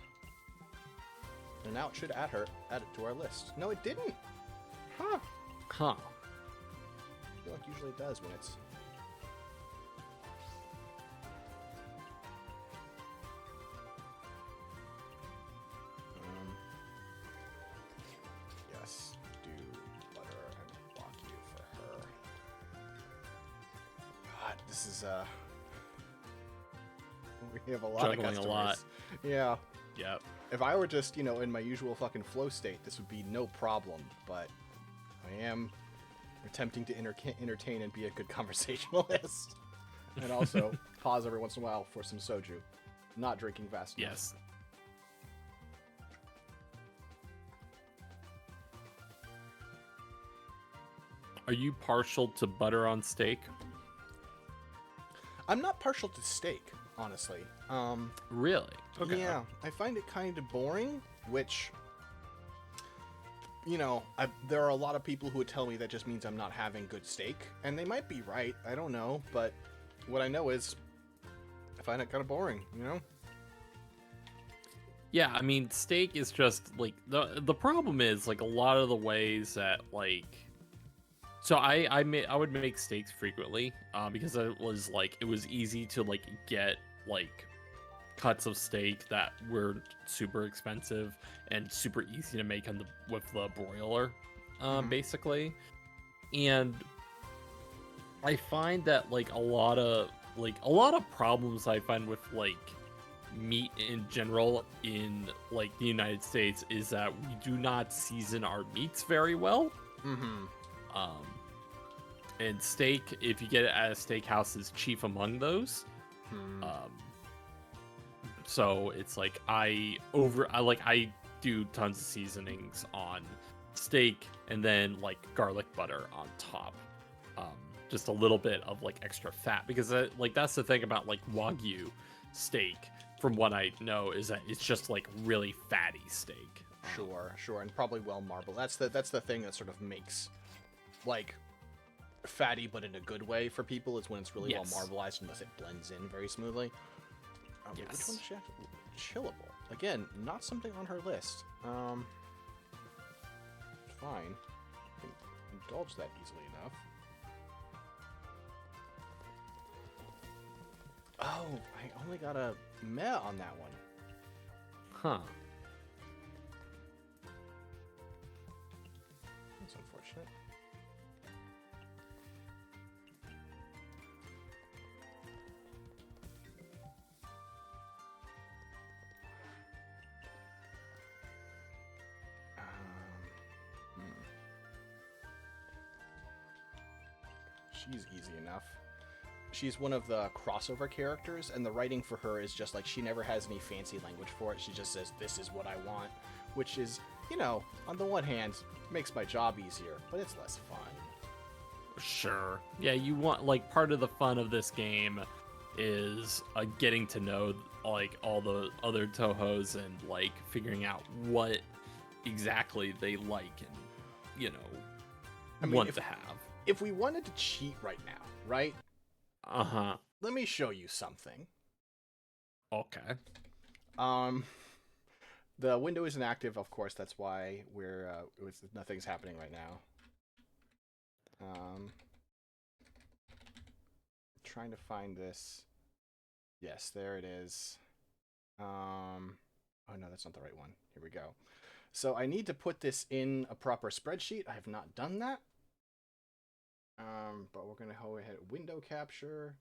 And now it should add it to our list. No, it didn't. Huh. Huh. I feel like usually it does when it's... yes, do butter and block you for her. God, this is, we have a lot Juggling of customers. a lot. Yeah. Yep. If I were just, you know, in my usual fucking flow state, this would be no problem, but I am attempting to entertain and be a good conversationalist. And also pause every once in a while for some soju. Not drinking fast enough. Yes. Are you partial to butter on steak? I'm not partial to steak, honestly. Really? Okay. Yeah, I find it kind of boring, which, you know, there are a lot of people who would tell me that just means I'm not having good steak, and they might be right. I don't know, but what I know is I find it kind of boring, you know? Yeah, I mean, steak is just like the problem is like a lot of the ways that like. So I would make steaks frequently because it was easy to like get like cuts of steak that were super expensive and super easy to make with the broiler, basically. And I find that like a lot of problems I find with like meat in general in like the United States is that we do not season our meats very well. Mm-hmm. And steak, if you get it at a steakhouse, is chief among those. So it's like I do tons of seasonings on steak and then like garlic butter on top. Just a little bit of like extra fat because like that's the thing about like Wagyu steak, from what I know, is that it's just like really fatty steak. Sure, and probably well marbled. That's the thing that sort of makes like fatty but in a good way for people is when it's really well marbleized and thus it blends in very smoothly. Which one does she have? Chillable. Again, not something on her list. Fine. I can indulge that easily enough. Oh, I only got a meh on that one. Huh. That's unfortunate. She's easy enough. She's one of the crossover characters, and the writing for her is just like she never has any fancy language for it. She just says, "This is what I want," which is, you know, on the one hand, makes my job easier, but it's less fun. Sure. Yeah, you want like part of the fun of this game is getting to know like all the other Tohos and like figuring out what exactly they like and, you know, want to have. If we wanted to cheat right now, right? Uh-huh. Let me show you something. Okay. The window isn't active, of course. That's why nothing's happening right now. Trying to find this. Yes, there it is. Oh no, that's not the right one. Here we go. So I need to put this in a proper spreadsheet. I have not done that. But we're gonna go ahead window capture.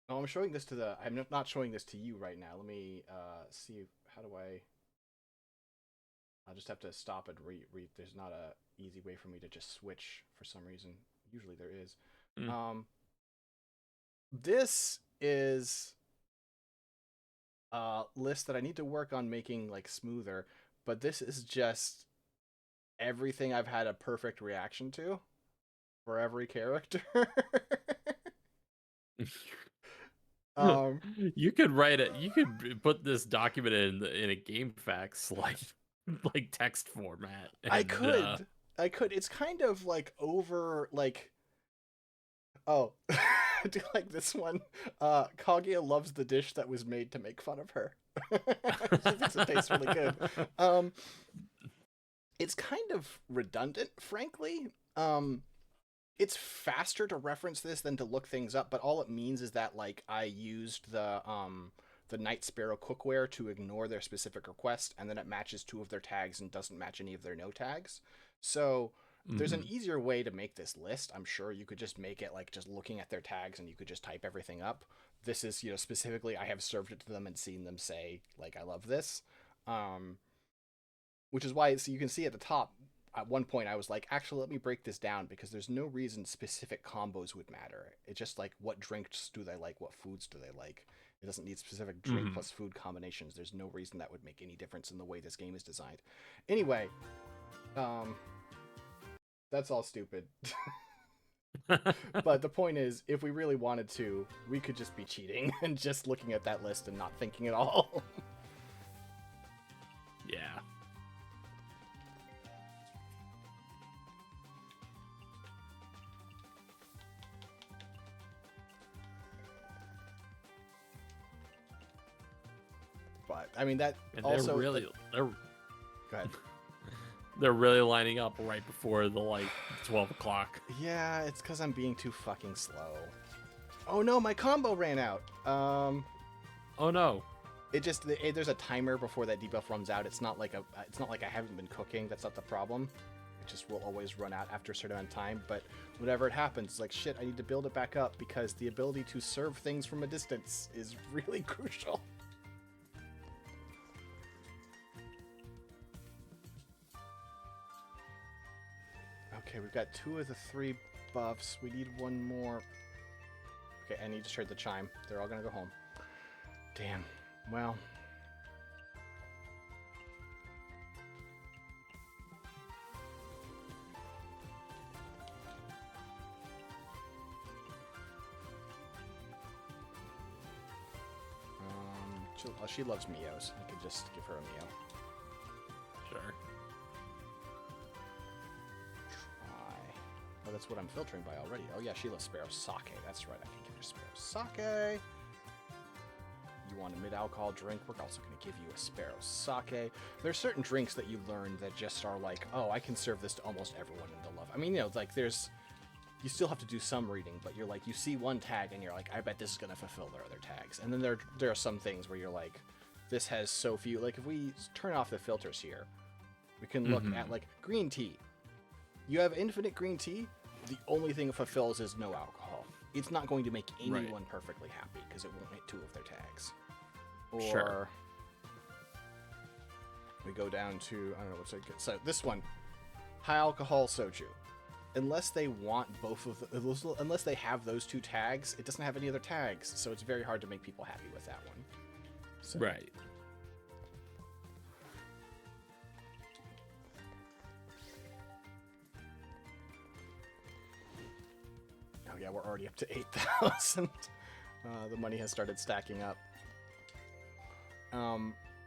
Oh, I'm showing this to the. I'm not showing this to you right now. Let me see. How do I? I'll just have to stop and read. There's not a easy way for me to just switch for some reason. Usually there is. This is list that I need to work on making like smoother, but this is just everything I've had a perfect reaction to for every character. um You could write it. You could put this document in a game facts like text format, I and could. I could. It's kind of like over like oh, I do like this one. Kaguya loves the dish that was made to make fun of her. She thinks it tastes really good. Um it's kind of redundant, frankly. It's faster to reference this than to look things up, but all it means is that like I used the Night Sparrow cookware to ignore their specific request, and then it matches two of their tags and doesn't match any of their no tags. So there's an Mhm. easier way to make this list. I'm sure you could just make it like just looking at their tags and you could just type everything up. This is, specifically I have served it to them and seen them say like I love this. Um which is why, so you can see at the top, at one point I was like, actually, let me break this down because there's no reason specific combos would matter. It's just like, what drinks do they like? What foods do they like? It doesn't need specific drink Mhm. plus food combinations. There's no reason that would make any difference in the way this game is designed. Anyway, um, that's all stupid. But the point is, if we really wanted to, we could just be cheating and just looking at that list and not thinking at all. Yeah. But I mean, that And also they're go ahead. they're really lining up right before the 12 o'clock. Yeah, it's because I'm being too fucking slow. Oh no, my combo ran out. Oh no. There's a timer before that debuff runs out. It's not like I haven't been cooking. That's not the problem. It just will always run out after a certain amount of time. But whenever it happens, it's like shit. I need to build it back up because the ability to serve things from a distance is really crucial. Okay, we've got 2 of the 3 buffs. We need 1 more. Okay, and you just heard the chime. They're all gonna go home. Damn. Well. She loves Mios. I could just give her a Mio. Sure. Try. Oh, that's what I'm filtering by already. Oh yeah, she loves Sparrow Sake. That's right. I can give her Sparrow Sake. You want a mid-alcohol drink? We're also going to give you a Sparrow Sake. There's certain drinks that you learn that just are like, oh, I can serve this to almost everyone and they'll love. I mean, you still have to do some reading, but you're like, you see one tag and you're like, I bet this is going to fulfill their other tags. And then there are some things where you're like, this has so few. Like if we turn off the filters here, we can look at like green tea. You have infinite green tea. The only thing it fulfills is no alcohol. It's not going to make anyone perfectly happy because it won't hit 2 of their tags. Or Sure. we go down to, I don't know what's it. So this one, high alcohol soju. Unless they want both of unless they have those 2 tags, it doesn't have any other tags, so it's very hard to make people happy with that one. So. Right. Oh yeah, we're already up to 8,000. The money has started stacking up.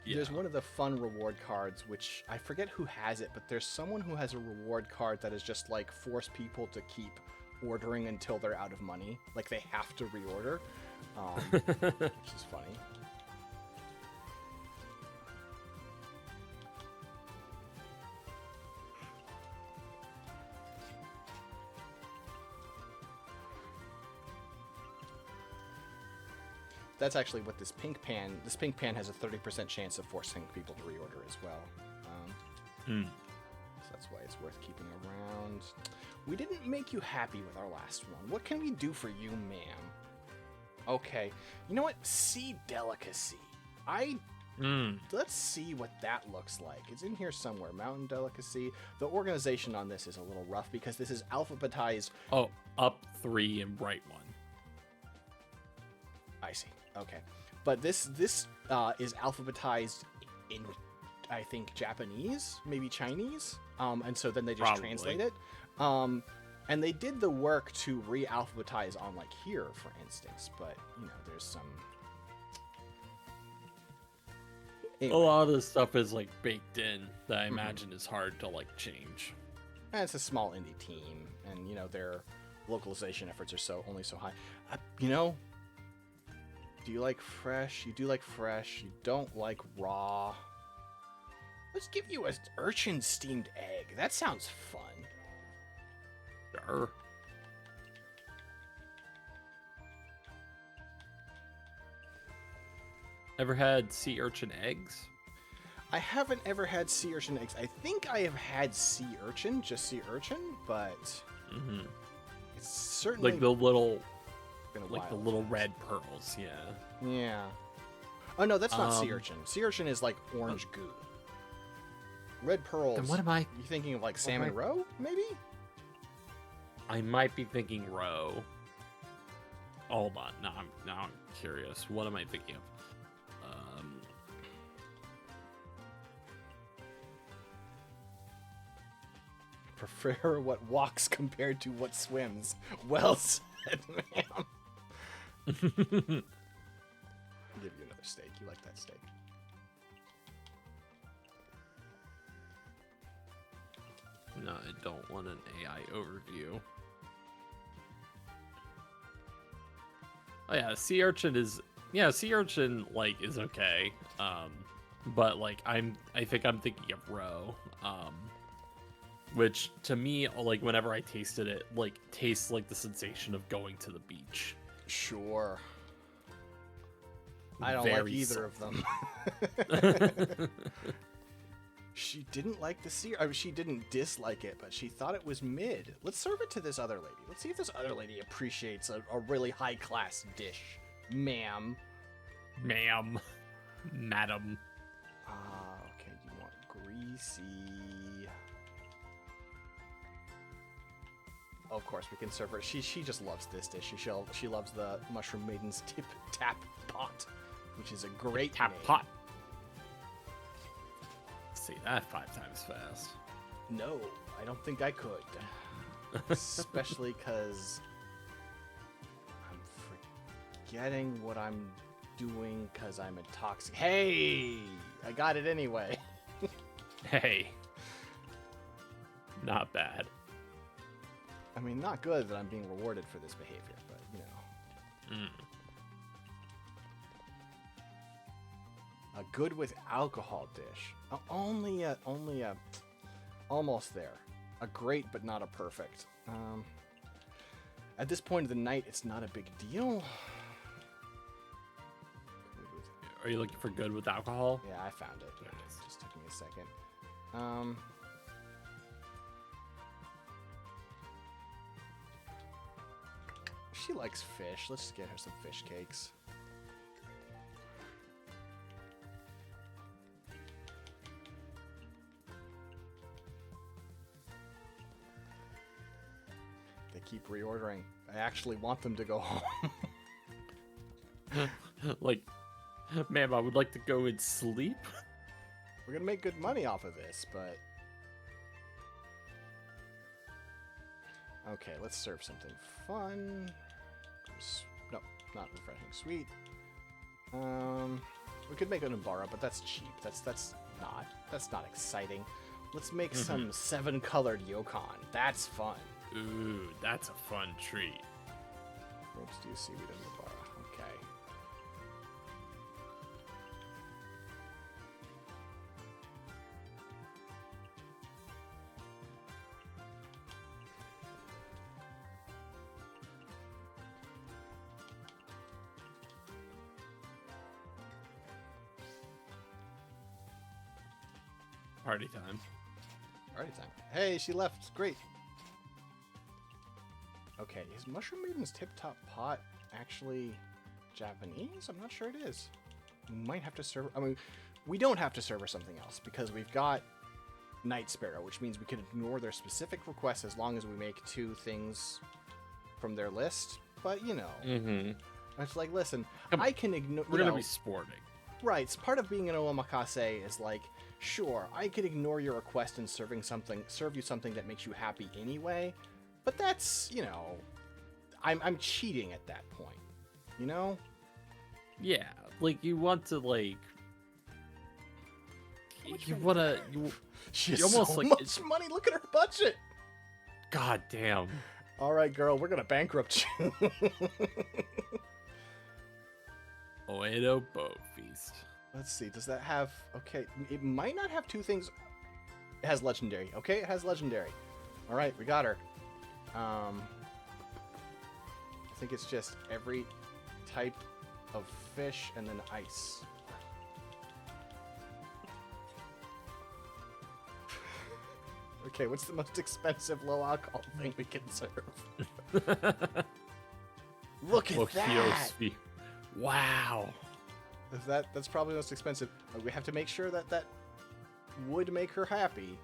There's one of the fun reward cards, which I forget who has it, but there's someone who has a reward card that is just like force people to keep ordering until they're out of money. Like they have to reorder, which is funny. That's actually what this pink pan has a 30% chance of forcing people to reorder as well. So that's why it's worth keeping around. We didn't make you happy with our last one. What can we do for you, ma'am? Okay, you know what? Sea delicacy. Let's see what that looks like. It's in here somewhere. Mountain delicacy. The organization on this is a little rough because this is alphabetized. Oh, up 3 and right 1. I see. Okay. But this is alphabetized in, I think, Japanese, maybe Chinese. And so then they just Probably. translate it. And they did the work to re-alphabetize on like here, for instance. But there's some. Anyway. A lot of this stuff is like baked in that I imagine is hard to like change. And it's a small indie team, and their localization efforts are only so high. Do you like fresh? You do like fresh. You don't like raw. Let's give you a urchin steamed egg. That sounds fun. Sure. Ever had sea urchin eggs? I haven't ever had sea urchin eggs. I think I have had sea urchin, just sea urchin, but it's certainly like the little, been a like while. the little red pearls. Yeah. Yeah. Oh no, that's not sea urchin. Sea urchin is like orange goo. Red pearls. Then what am I? You thinking of like salmon roe, maybe? I might be thinking roe. Hold on. Now I'm curious. What am I thinking of? Prefer what walks compared to what swims. Well said, ma'am. I'll give you another steak. You like that steak? No, I don't want an AI overview. Oh yeah, sea urchin is like is okay. But like I think I'm thinking of roe. Which to me, like whenever I tasted it, like tastes like the sensation of going to the beach. Sure. I don't Very like either of them. She didn't like the sea. She didn't dislike it, but she thought it was mid. Let's serve it to this other lady. Let's see if this other lady appreciates a really high-class dish, ma'am. Ma'am. Madam. Okay, you want greasy. Of course, we can serve her. She just loves this dish. She loves the Mushroom Maiden's Tip Tap Pot, which is a great Tap name. pot. Say that 5 times fast. No, I don't think I could. Especially because I'm forgetting what I'm doing because I'm intoxicated. Hey! I got it anyway. Hey. Not bad. I mean, not good that I'm being rewarded for this behavior, but, A good with alcohol dish. Only a almost there. A great, but not a perfect. At this point of the night, it's not a big deal. Are you looking for good with alcohol? Yeah, I found it. There it is. Just took me a second. She likes fish. Let's just get her some fish cakes. They keep reordering. I actually want them to go home. Like, ma'am, I would like to go and sleep. We're gonna make good money off of this, but... Okay, let's serve something fun. No, not refreshing. Sweet. We could make an Umbara, but that's cheap. That's not exciting. Let's make some 7-colored Yokon. That's fun. Ooh, that's a fun treat. Let's do seaweed Umbara. Okay. Party time. Party time. Hey, she left. Great. Okay, is Mushroom Maiden's Tip Top Pot actually Japanese? I'm not sure it is. We might have to serve... I mean, we don't have to serve her something else because we've got Night Sparrow, which means we can ignore their specific requests as long as we make 2 things from their list. But, Mm-hmm. it's like, listen, Come on. I can ignore... We're gonna be sporting. Right, part of being an omakase is like, sure, I could ignore your request and serve you something that makes you happy anyway, but that's, I'm cheating at that point, you know? Yeah, like you want to like much you money want do to you you She has you almost so like much money. Look at her budget. God damn. All right, girl, we're gonna bankrupt you. Oedo Boat Feast. Let's see. Does that have? Okay, it might not have two things. It has legendary. Okay, it has legendary. All right, we got her. I think it's just every type of fish and then ice. Okay, what's the most expensive low alcohol thing we can serve? Look at that! Wow. That's probably the most expensive. We have to make sure that would make her happy.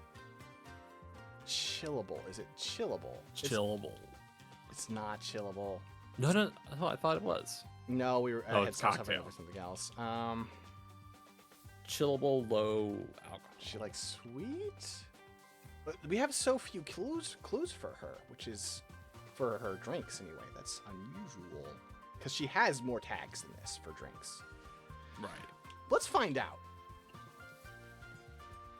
Chillable. Is it chillable? Chillable. It's not chillable. No. I thought it was. No, we were. Oh, I had it's something cocktail. for something else. Chillable, low alcohol. She likes sweet. But we have so few clues for her, which is for her drinks anyway. That's unusual because she has more tags than this for drinks. Right. Let's find out.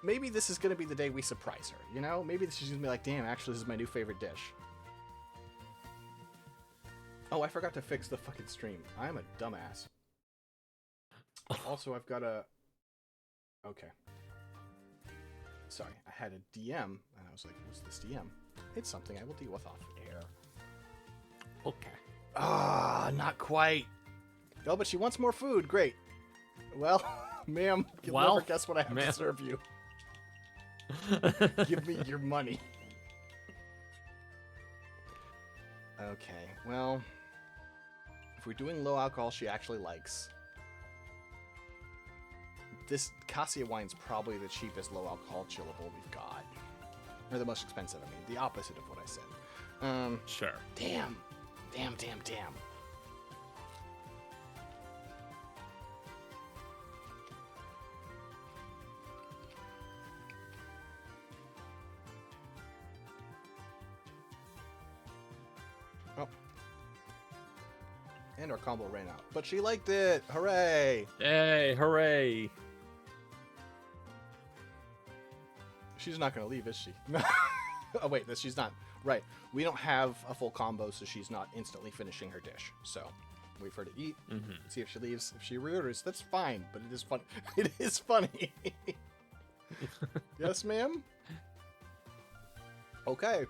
Maybe this is gonna be the day we surprise her. You know, maybe she's gonna be like, "Damn, actually, this is my new favorite dish." Oh, I forgot to fix the fucking stream. I'm a dumbass. Also, I've got a... Okay. Sorry, I had a DM, and I was like, what's this DM? It's something I will deal with off air. Okay. Ah, not quite. No, but she wants more food. Great. Well, ma'am, you'll never guess what I have to serve you. Give me your money. Okay, well... If we're doing low alcohol she actually likes, this Cassia wine's probably the cheapest low alcohol chillable we've got. Or the most expensive, I mean. The opposite of what I said. Sure. Damn. Oh. And our combo ran out. But she liked it! Hooray! Yay, hooray! She's not going to leave, is she? Oh, wait, she's not. Right. We don't have a full combo, so she's not instantly finishing her dish. So, wait for her to eat, see if she leaves. If she reorders, that's fine, but it is fun. It is funny. Yes, ma'am? Okay.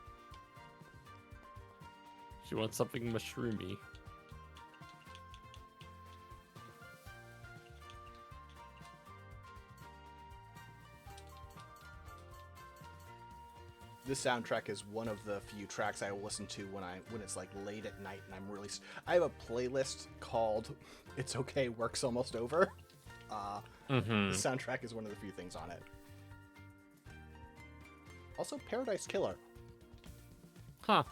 She wants something mushroomy. This soundtrack is one of the few tracks I will listen to when it's like late at night and I'm really... I have a playlist called It's Okay, Work's Almost Over. The soundtrack is one of the few things on it. Also, Paradise Killer. Huh.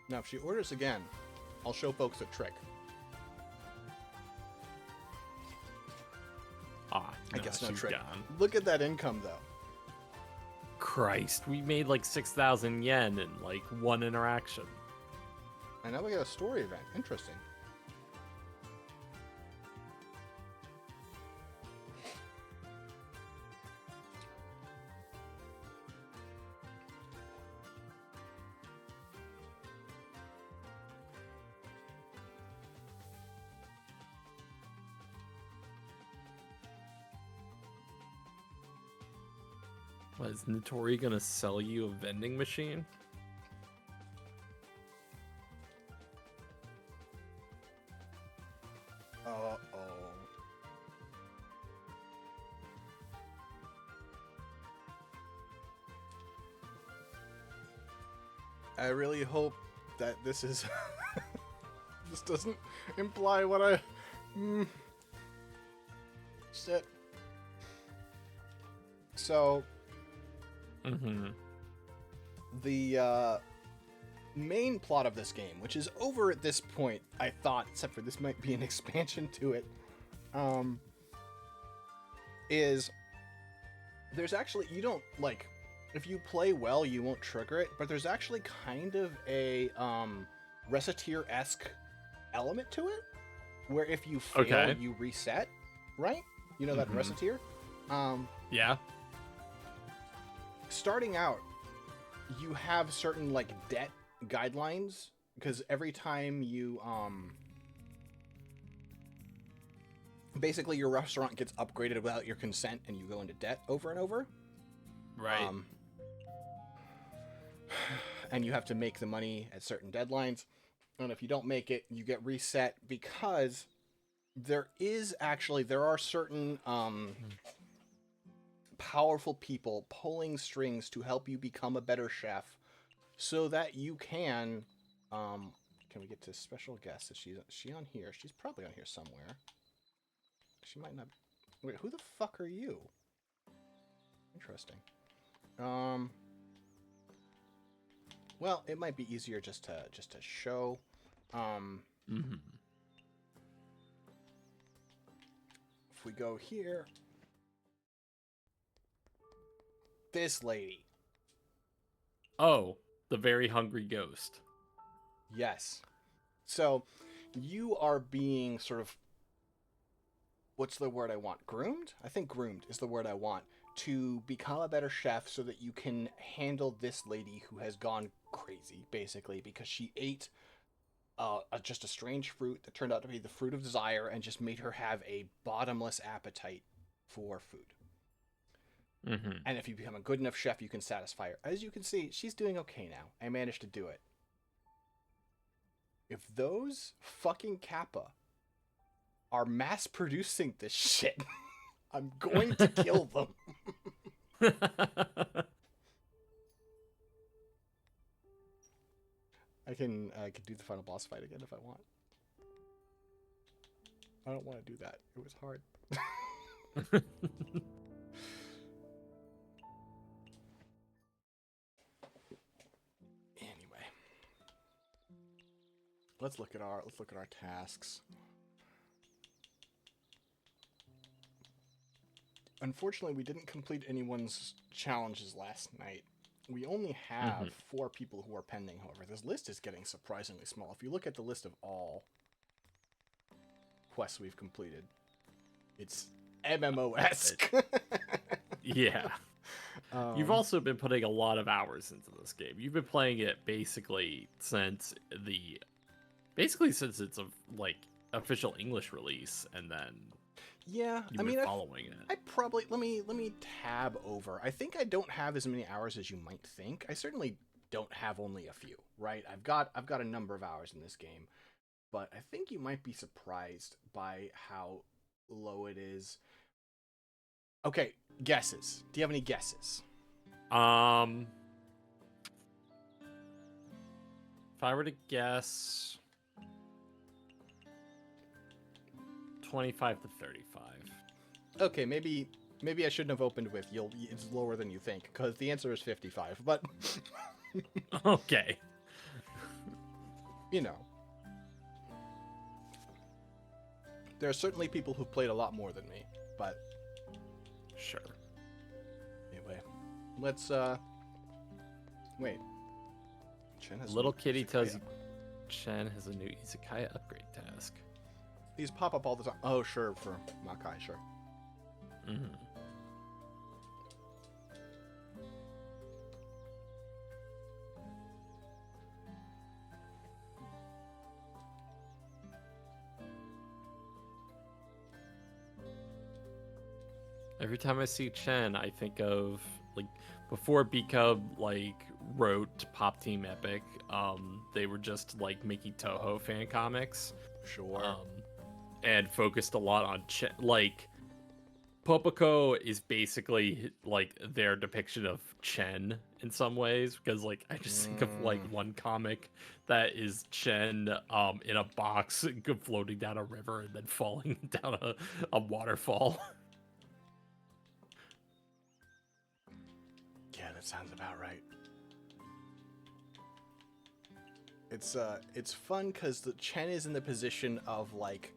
Now, if she orders again, I'll show folks a trick. I guess no trick. Gone. Look at that income, though. Christ, we made like 6,000 yen in like one interaction. And now we got a story event. Interesting. What, is Notori gonna sell you a vending machine? Uh-oh. I really hope that this is... this doesn't imply what I... Shit. So Mm-hmm. the main plot of this game, which is over at this point, I thought, except for this might be an expansion to it, is there's actually, you don't, like, if you play well, you won't trigger it, but there's actually kind of a Reciteer-esque element to it, where if you fail, Okay. you reset, right? You know that in Reciteer? Yeah. Starting out, you have certain, like, debt guidelines, because every time you, basically your restaurant gets upgraded without your consent and you go into debt over and over. Right. And you have to make the money at certain deadlines. And if you don't make it, you get reset, because there are certain powerful people pulling strings to help you become a better chef, so that you can we get to special guest? Is she on here? She's probably on here somewhere. She might not. Wait, who the fuck are you? Interesting. Well, it might be easier just to show. Mm-hmm. If we go here, this lady. Oh, the very hungry ghost. Yes. So, you are being sort of, what's the word I want? Groomed? I think groomed is the word I want, to become a better chef so that you can handle this lady who has gone crazy, basically, because she ate just a strange fruit that turned out to be the fruit of desire and just made her have a bottomless appetite for food. Mm-hmm. And if you become a good enough chef, you can satisfy her. As you can see, she's doing okay now. I managed to do it. If those fucking Kappa are mass producing this shit, I'm going to kill them. I can do the final boss fight again if I want. I don't want to do that. It was hard. Anyway, let's look at our tasks. Unfortunately, we didn't complete anyone's challenges last night. We only have 4 people who are pending, however. This list is getting surprisingly small. If you look at the list of all quests we've completed, it's MMO-esque. Yeah. You've also been putting a lot of hours into this game. You've been playing it basically since it's a like official English release, and then yeah, you've been following it. I probably let me tab over. I think I don't have as many hours as you might think. I certainly don't have only a few, right? I've got a number of hours in this game, but I think you might be surprised by how low it is. Okay, guesses. Do you have any guesses? If I were to guess, 25 to 35. Okay, maybe I shouldn't have opened with it's lower than you think, because the answer is 55, but Okay. you know. There are certainly people who've played a lot more than me, but Sure. anyway, let's wait. Chen has Little a new kitty tells you Izakaya. Chen has a new Izakaya upgrade task. These pop up all the time. Oh, sure, for Makai, sure. Mm-hmm. Every time I see Chen, I think of like before Bcub like wrote Pop Team Epic, they were just like making Toho fan comics. Sure. And focused a lot on Chen. Like Popoko is basically like their depiction of Chen in some ways, because like I just think of like one comic that is Chen in a box floating down a river and then falling down a waterfall. that sounds about right. It's fun because the Chen is in the position of like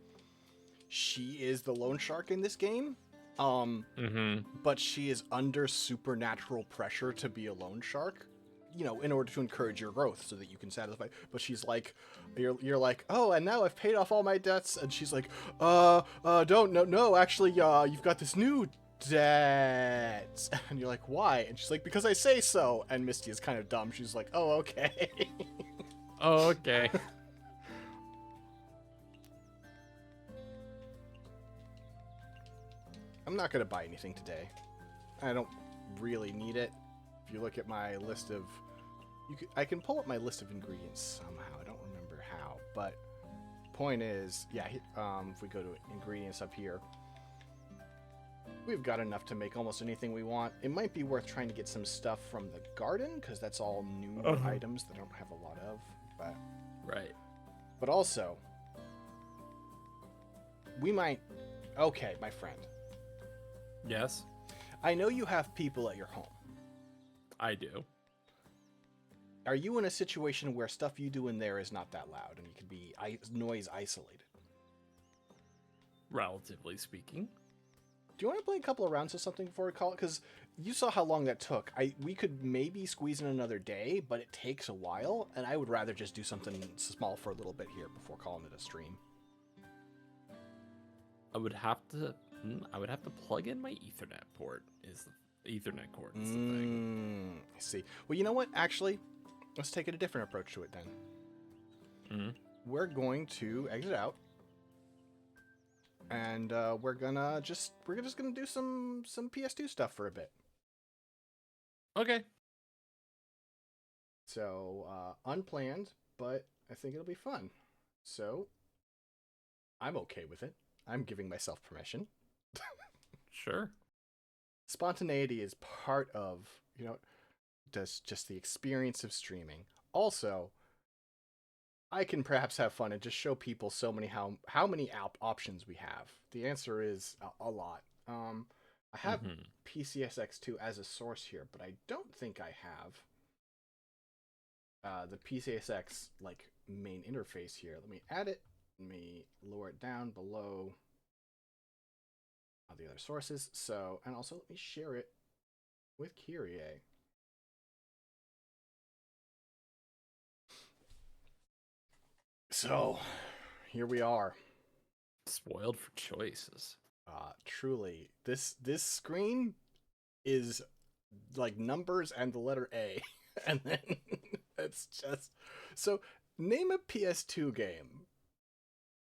she is the loan shark in this game, but she is under supernatural pressure to be a loan shark, you know, in order to encourage your growth so that you can satisfy. But she's like, you're like, oh, and now I've paid off all my debts, and she's like, no, actually, you've got this new debt, and you're like, why? And she's like, because I say so. And Misty is kind of dumb. She's like, oh, okay. Oh, okay. I'm not gonna buy anything today. I don't really need it. If you look at my list of, I can pull up my list of ingredients somehow. I don't remember how, but point is, yeah. If we go to ingredients up here, we've got enough to make almost anything we want. It might be worth trying to get some stuff from the garden because that's all new items that I don't have a lot of. But right. But also, we might. Okay, my friend. Yes. I know you have people at your home. I do. Are you in a situation where stuff you do in there is not that loud and you can be noise isolated? Relatively speaking. Do you want to play a couple of rounds of something before we call it? Because you saw how long that took. We could maybe squeeze in another day, but it takes a while, and I would rather just do something small for a little bit here before calling it a stream. I would have to plug in my Ethernet port. Is the Ethernet cord is the thing. I see. Well, you know what? Actually, let's take it a different approach to it then. We're going to exit out, and we're just gonna do some PS2 stuff for a bit. Okay. So unplanned, but I think it'll be fun. So I'm okay with it. I'm giving myself permission. Sure. Spontaneity is part of, just the experience of streaming. Also, I can perhaps have fun and just show people how many options we have. The answer is a lot. I have PCSX2 as a source here, but I don't think I have the PCSX like main interface here. Let me add it. Let me lower it down below the other sources. So, and also let me share it with Kyrie. So, here we are. Spoiled for choices. Truly, this screen is like numbers and the letter A, and then it's just so. Name a PS2 game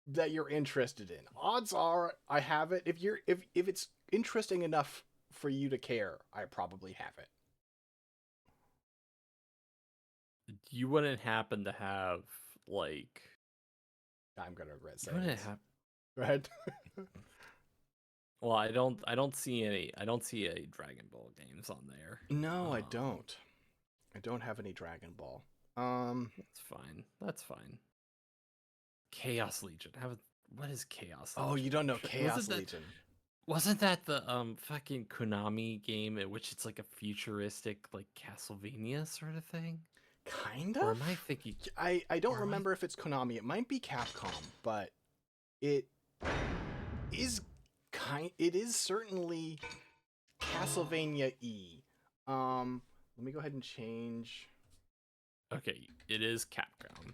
that you're interested in. Odds are I have it. If it's interesting enough for you to care, I probably have it. You wouldn't happen to have like. I'm gonna regret You saying wouldn't this. have. Right? Well, I don't see any Dragon Ball games on there. No, I don't. I don't have any Dragon Ball. That's fine. Chaos Legion. What is Chaos Legion? Oh, you don't know Chaos Legion. Wasn't that the fucking Konami game in which it's like a futuristic like Castlevania sort of thing? Kind of? Or am I thinking I don't remember if it's Konami. It might be Capcom, but it is certainly Castlevania-y. Let me go ahead and change. Okay, it is Capcom.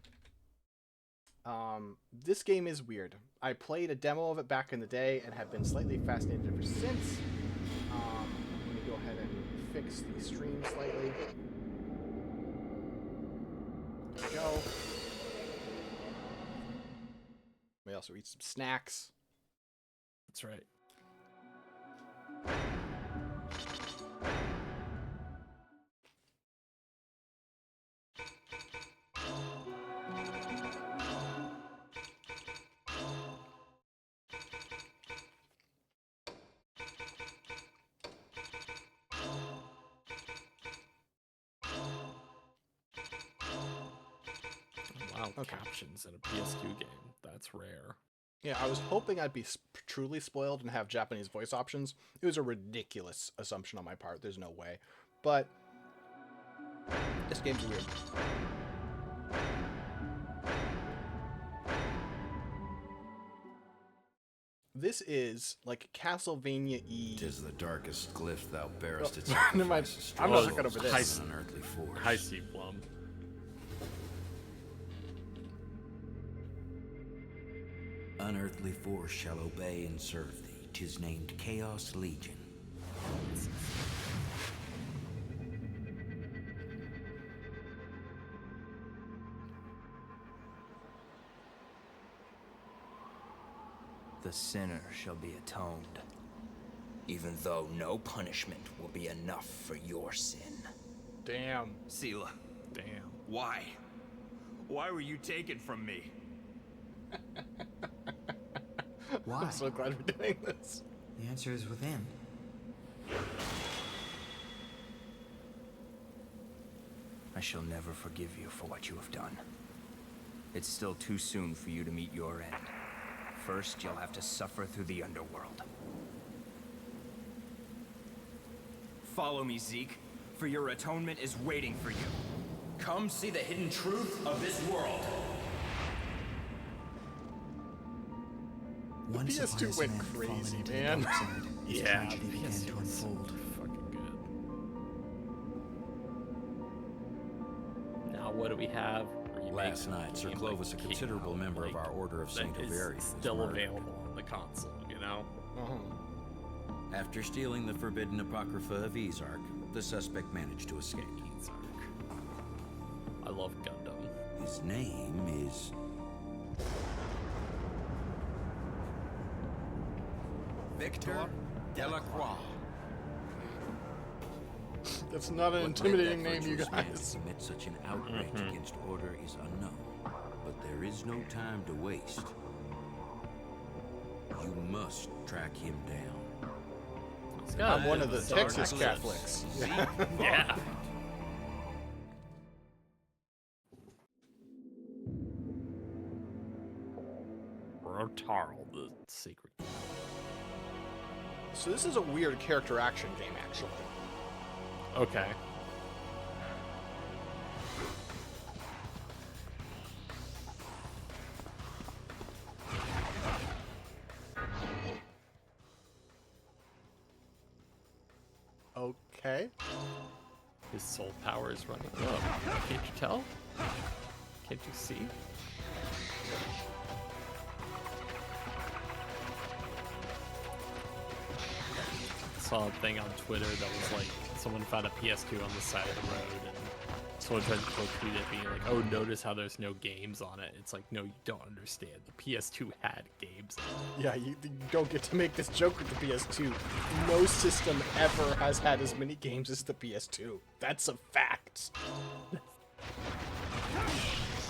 This game is weird. I played a demo of it back in the day and have been slightly fascinated ever since. Let me go ahead and fix the stream slightly. There we go. May also eat some snacks. That's right. Wow, okay. Captions in a PS2 game. That's rare. Yeah, I was hoping I'd be truly spoiled and have Japanese voice options. It was a ridiculous assumption on my part. There's no way. But This game's weird. This is like Castlevania-y. 'Tis the darkest glyph thou bearest its Never mind. sacrifices. I'm not looking over Souls this. of an unearthly force. High C Plum. Unearthly force shall obey and serve thee. 'Tis named Chaos Legion. The sinner shall be atoned, even though no punishment will be enough for your sin. Damn. Sela, Damn. why? Why were you taken from me? Why? I'm so glad we're doing this. The answer is within. I shall never forgive you for what you have done. It's still too soon for you to meet your end. First, you'll have to suffer through the underworld. Follow me, Zeke, for your atonement is waiting for you. Come see the hidden truth of this world. Once a PS2 pious went man crazy, fallen into man. the dark side, his Yeah, tragedy began PS2 to was unfold. fucking good. Now what do we have? Last night, Sir Clovis, a considerable member of our Order of Saint Overian, was still murdered. available on the console, you know? After stealing the forbidden Apocrypha of Izark, the suspect managed to escape. Izark. I love Gundam. His name is... Victor Delacroix. That's not an What intimidating led that name, you virtuous man to guys. commit such an outrage against order is unknown, but there is no time to waste. You must track him down. I'm one of the Dark Texas Side. Catholics. Yeah. Rotarl, the secret. So this is a weird character action game, actually. Okay. Okay. His soul power is running low. Can't you tell? Can't you see? Saw a thing on Twitter that was like someone found a PS2 on the side of the road and someone tried to quote tweet it being like, oh, notice how there's no games on it. It's like, no, you don't understand. The PS2 had games on it. Yeah, you don't get to make this joke with the PS2. No system ever has had as many games as the PS2. That's a fact.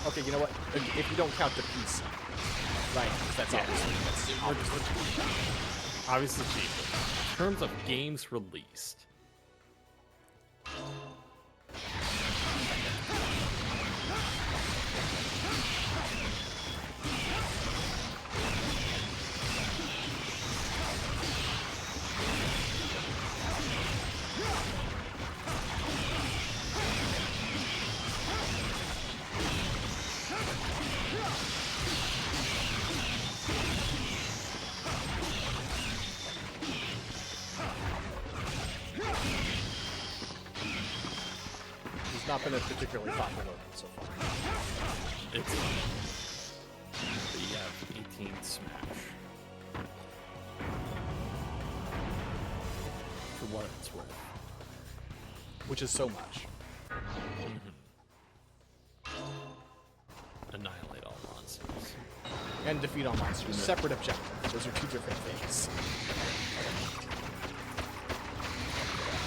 Okay, you know what? If you don't count the PC. Right, 'cause that's obviously Obviously cheap. In terms of games released, It's not been a particularly popular one so far. it's but you have 18 Smash. For what it's worth. Which is so much. Annihilate all monsters. And defeat all monsters. Separate objectives. Those are two different things.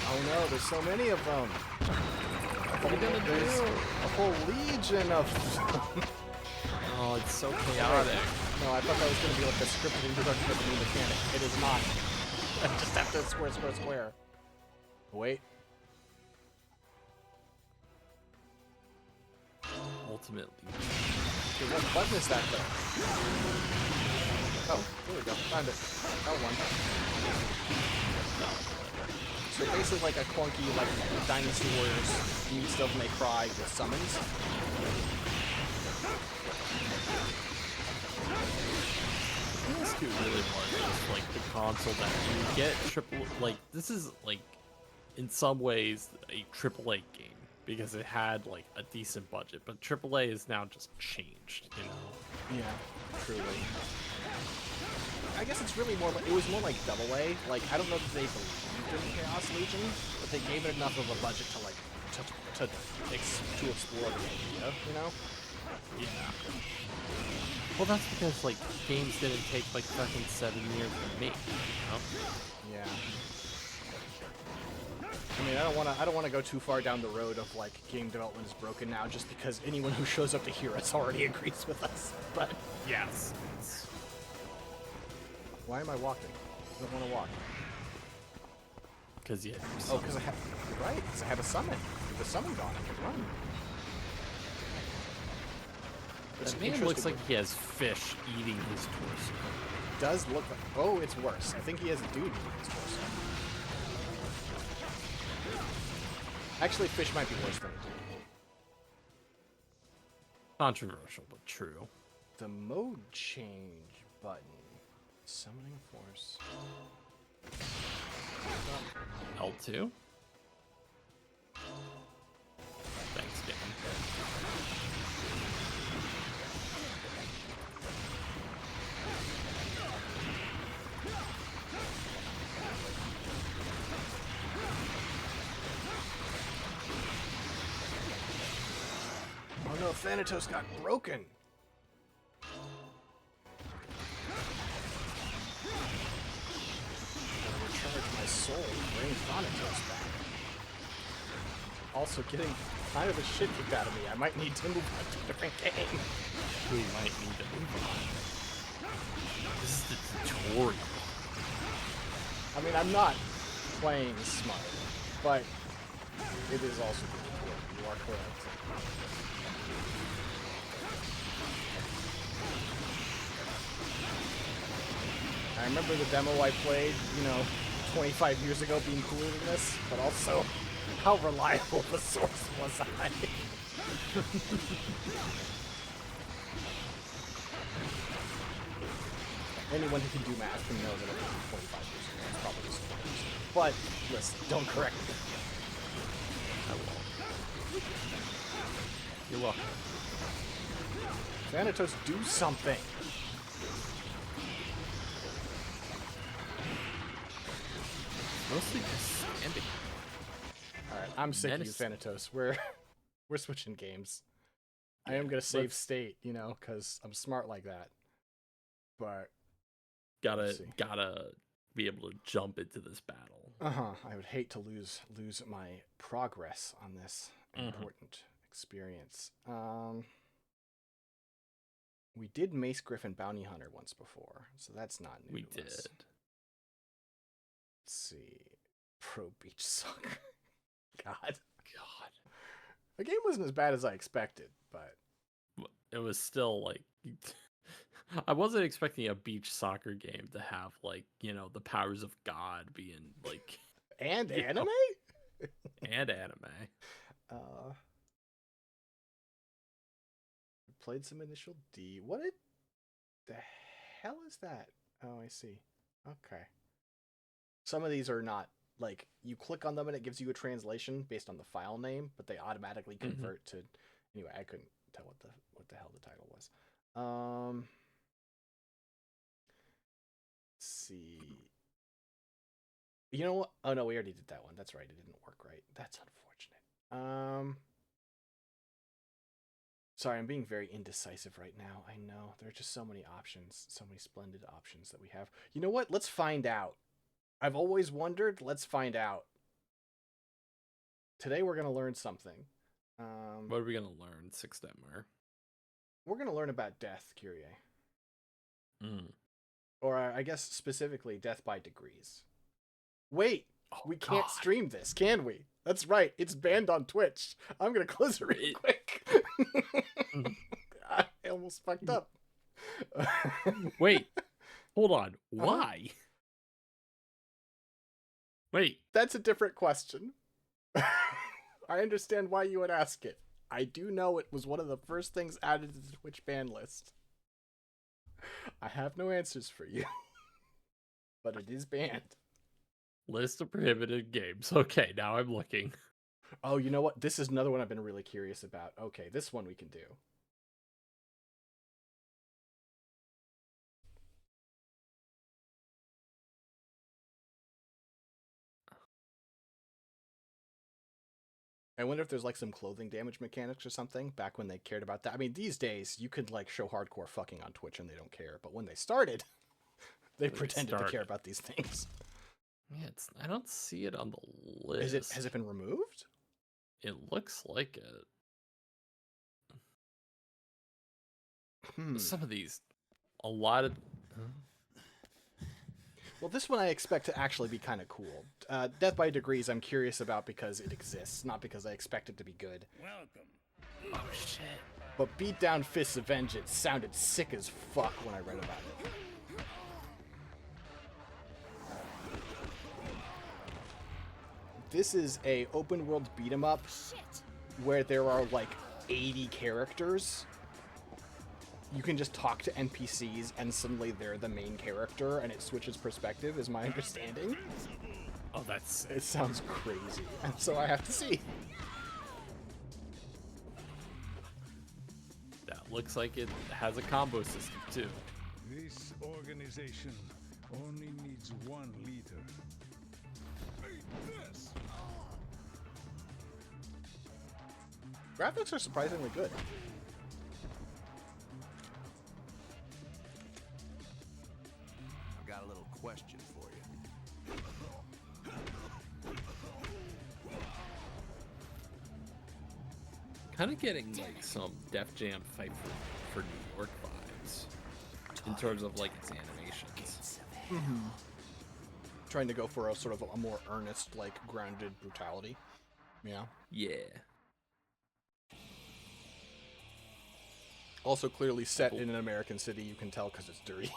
Oh no, there's so many of them. What are you gonna There's do? a whole legion of them. Oh, it's so chaotic. No, I thought that was going to be like a scripted introduction of a new mechanic. It is not. I just have to square, square, square. Wait. Ultimately. Okay, what button is that though? Oh, there we go. Found it. That one. So basically like a clunky, like, Dynasty Warriors meets Devil May Cry with summons. PS2 really was just like the console that you get triple. Like this is like, in some ways, a AAA game because it had like a decent budget, but AAA is now just changed, you know. Yeah, truly. I guess it's really more like, it was more like AA. Like, I don't know if they believed in Chaos Legion, but they gave it enough of a budget to, like, to explore the idea, you know? Yeah. Well, that's because like games didn't take like fucking 7 years to make, you know? Yeah. I mean, I don't wanna go too far down the road of, like, game development is broken now just because anyone who shows up to hear us already agrees with us, but... Yes. Why am I walking? I don't want to walk. Because yeah. Oh, because I have... You're right, because I have a summon. With a summon gone, I can run. It's That man interesting. looks like he has fish eating his torso. Does look like... Oh, it's worse. I think he has a dude eating his torso. Actually, fish might be worse than a dude. Controversial, but true. The mode change button. Summoning force. L2? Thanks, Dan. Oh no, Thanatos got broken! Gotta recharge my soul and bring Thanatos back. Also getting kind of the shit kicked out of me. I might need to move on to a different game. We might need to move on. This is the tutorial. I mean, I'm not playing smart, but it is also the tutorial. You are correct. I remember the demo I played, 25 years ago being cooler than this, but also how reliable the source was I. Anyone who can do math can know that it was 25 years ago. It's probably just 20 years ago. But, listen, don't correct me. I will. You're welcome. Thanatos, do something! Mostly just standing. Alright, I'm sick of you, Menace. Thanatos. We're switching games. I am gonna save state, because I'm smart like that. But let's Gotta be able to jump into this battle. I would hate to lose my progress on this important experience. We did Mace Griffin Bounty Hunter once before, so that's not new. We to did. us. Let's see. Pro Beach Soccer. God. The game wasn't as bad as I expected, but It was still like I wasn't expecting a beach soccer game to have like, the powers of God being like and You know. anime? and anime. Played some Initial D. The hell is that? Oh, I see. Okay. Some of these are not, like, you click on them and it gives you a translation based on the file name, but they automatically convert to... Anyway, I couldn't tell what the hell the title was. Let's see. You know what? Oh, no, we already did that one. That's right. It didn't work right. That's unfortunate. Sorry, I'm being very indecisive right now. I know. There are just so many options. So many splendid options that we have. You know what? Let's find out. I've always wondered. Let's find out. Today we're going to learn something. What are we gonna learn, Six Detmer? We're going to learn about death, Kyrie. Mm. Or I guess specifically death by degrees. Wait, we can't God. stream this, can we? That's right. It's banned on Twitch. I'm going to close it real quick. I almost fucked up. Wait, hold on. Why? Wait, That's a different question. I understand why you would ask it. I do know it was one of the first things added to the Twitch ban list. I have no answers for you. But it is banned. list of prohibited games. Okay, now I'm looking. Oh, you know what? This is another one I've been really curious about. Okay, this one we can do. I wonder if there's like some clothing damage mechanics or something back when they cared about that. I mean, these days you could like show hardcore fucking on Twitch and they don't care. But when they started, they pretended to care about these things. Yeah, I don't see it on the list. Has it been removed? It looks like it. Some of these, a lot of. Well, this one I expect to actually be kind of cool. Death by Degrees I'm curious about because it exists, not because I expect it to be good. Welcome. Oh shit. But Beat Down Fists of Vengeance sounded sick as fuck when I read about it. This is a open world beat 'em up where there are like 80 characters. You can just talk to NPCs and suddenly they're the main character and it switches perspective, is my understanding. Oh, that's It sounds crazy, and so I have to see. that looks like it has a combo system too. This organization only needs one leader. This. Graphics are surprisingly good. I've got a little question for you. Kind of getting like some Def Jam Fight for New York vibes in terms of like its animations. Trying to go for a sort of a more earnest, like grounded brutality. Yeah. Yeah. Also clearly set in an American city, you can tell because it's dirty.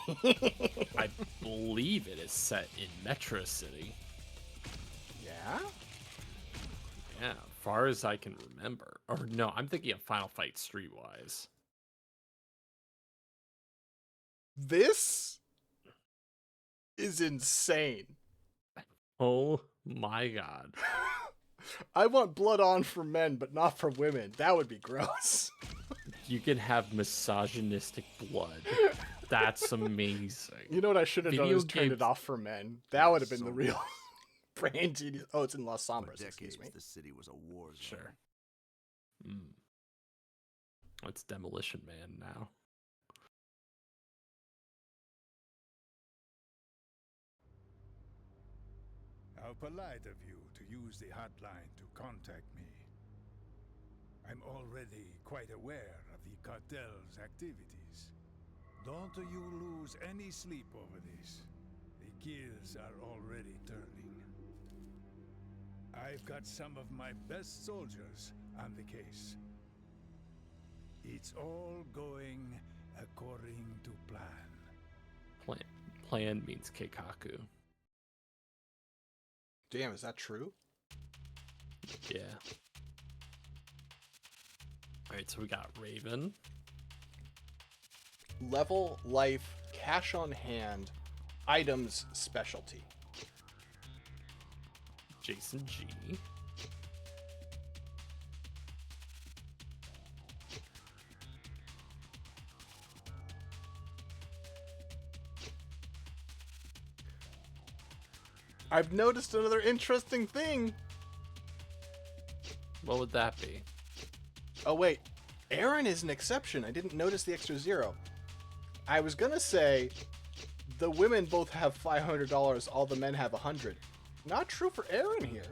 I believe it is set in Metro City. Yeah? Yeah, far as I can remember. Or no, I'm thinking of Final Fight Streetwise. This is insane. Oh my god. I want blood on for men, but not for women. That would be gross. You can have misogynistic blood. That's amazing. You know what I should have done Video is turned it games- off for men. That would have been the real brain genius. Oh, it's in Los Sombras, excuse me. The city was a war zone. Sure. It's Demolition Man now. How polite of you to use the hotline to contact me. I'm already quite aware of the cartel's activities. Don't you lose any sleep over this. The gears are already turning. I've got some of my best soldiers on the case. It's all going according to plan. Plan means Keikaku. Damn, is that true? Yeah. Alright, so we got Raven. Level, life, cash on hand, items, specialty. Jason G. I've noticed another interesting thing. What would that be? Oh wait, Aaron is an exception. I didn't notice the extra zero. I was gonna say the women both have $500, all the men have 100. Not true for Aaron here.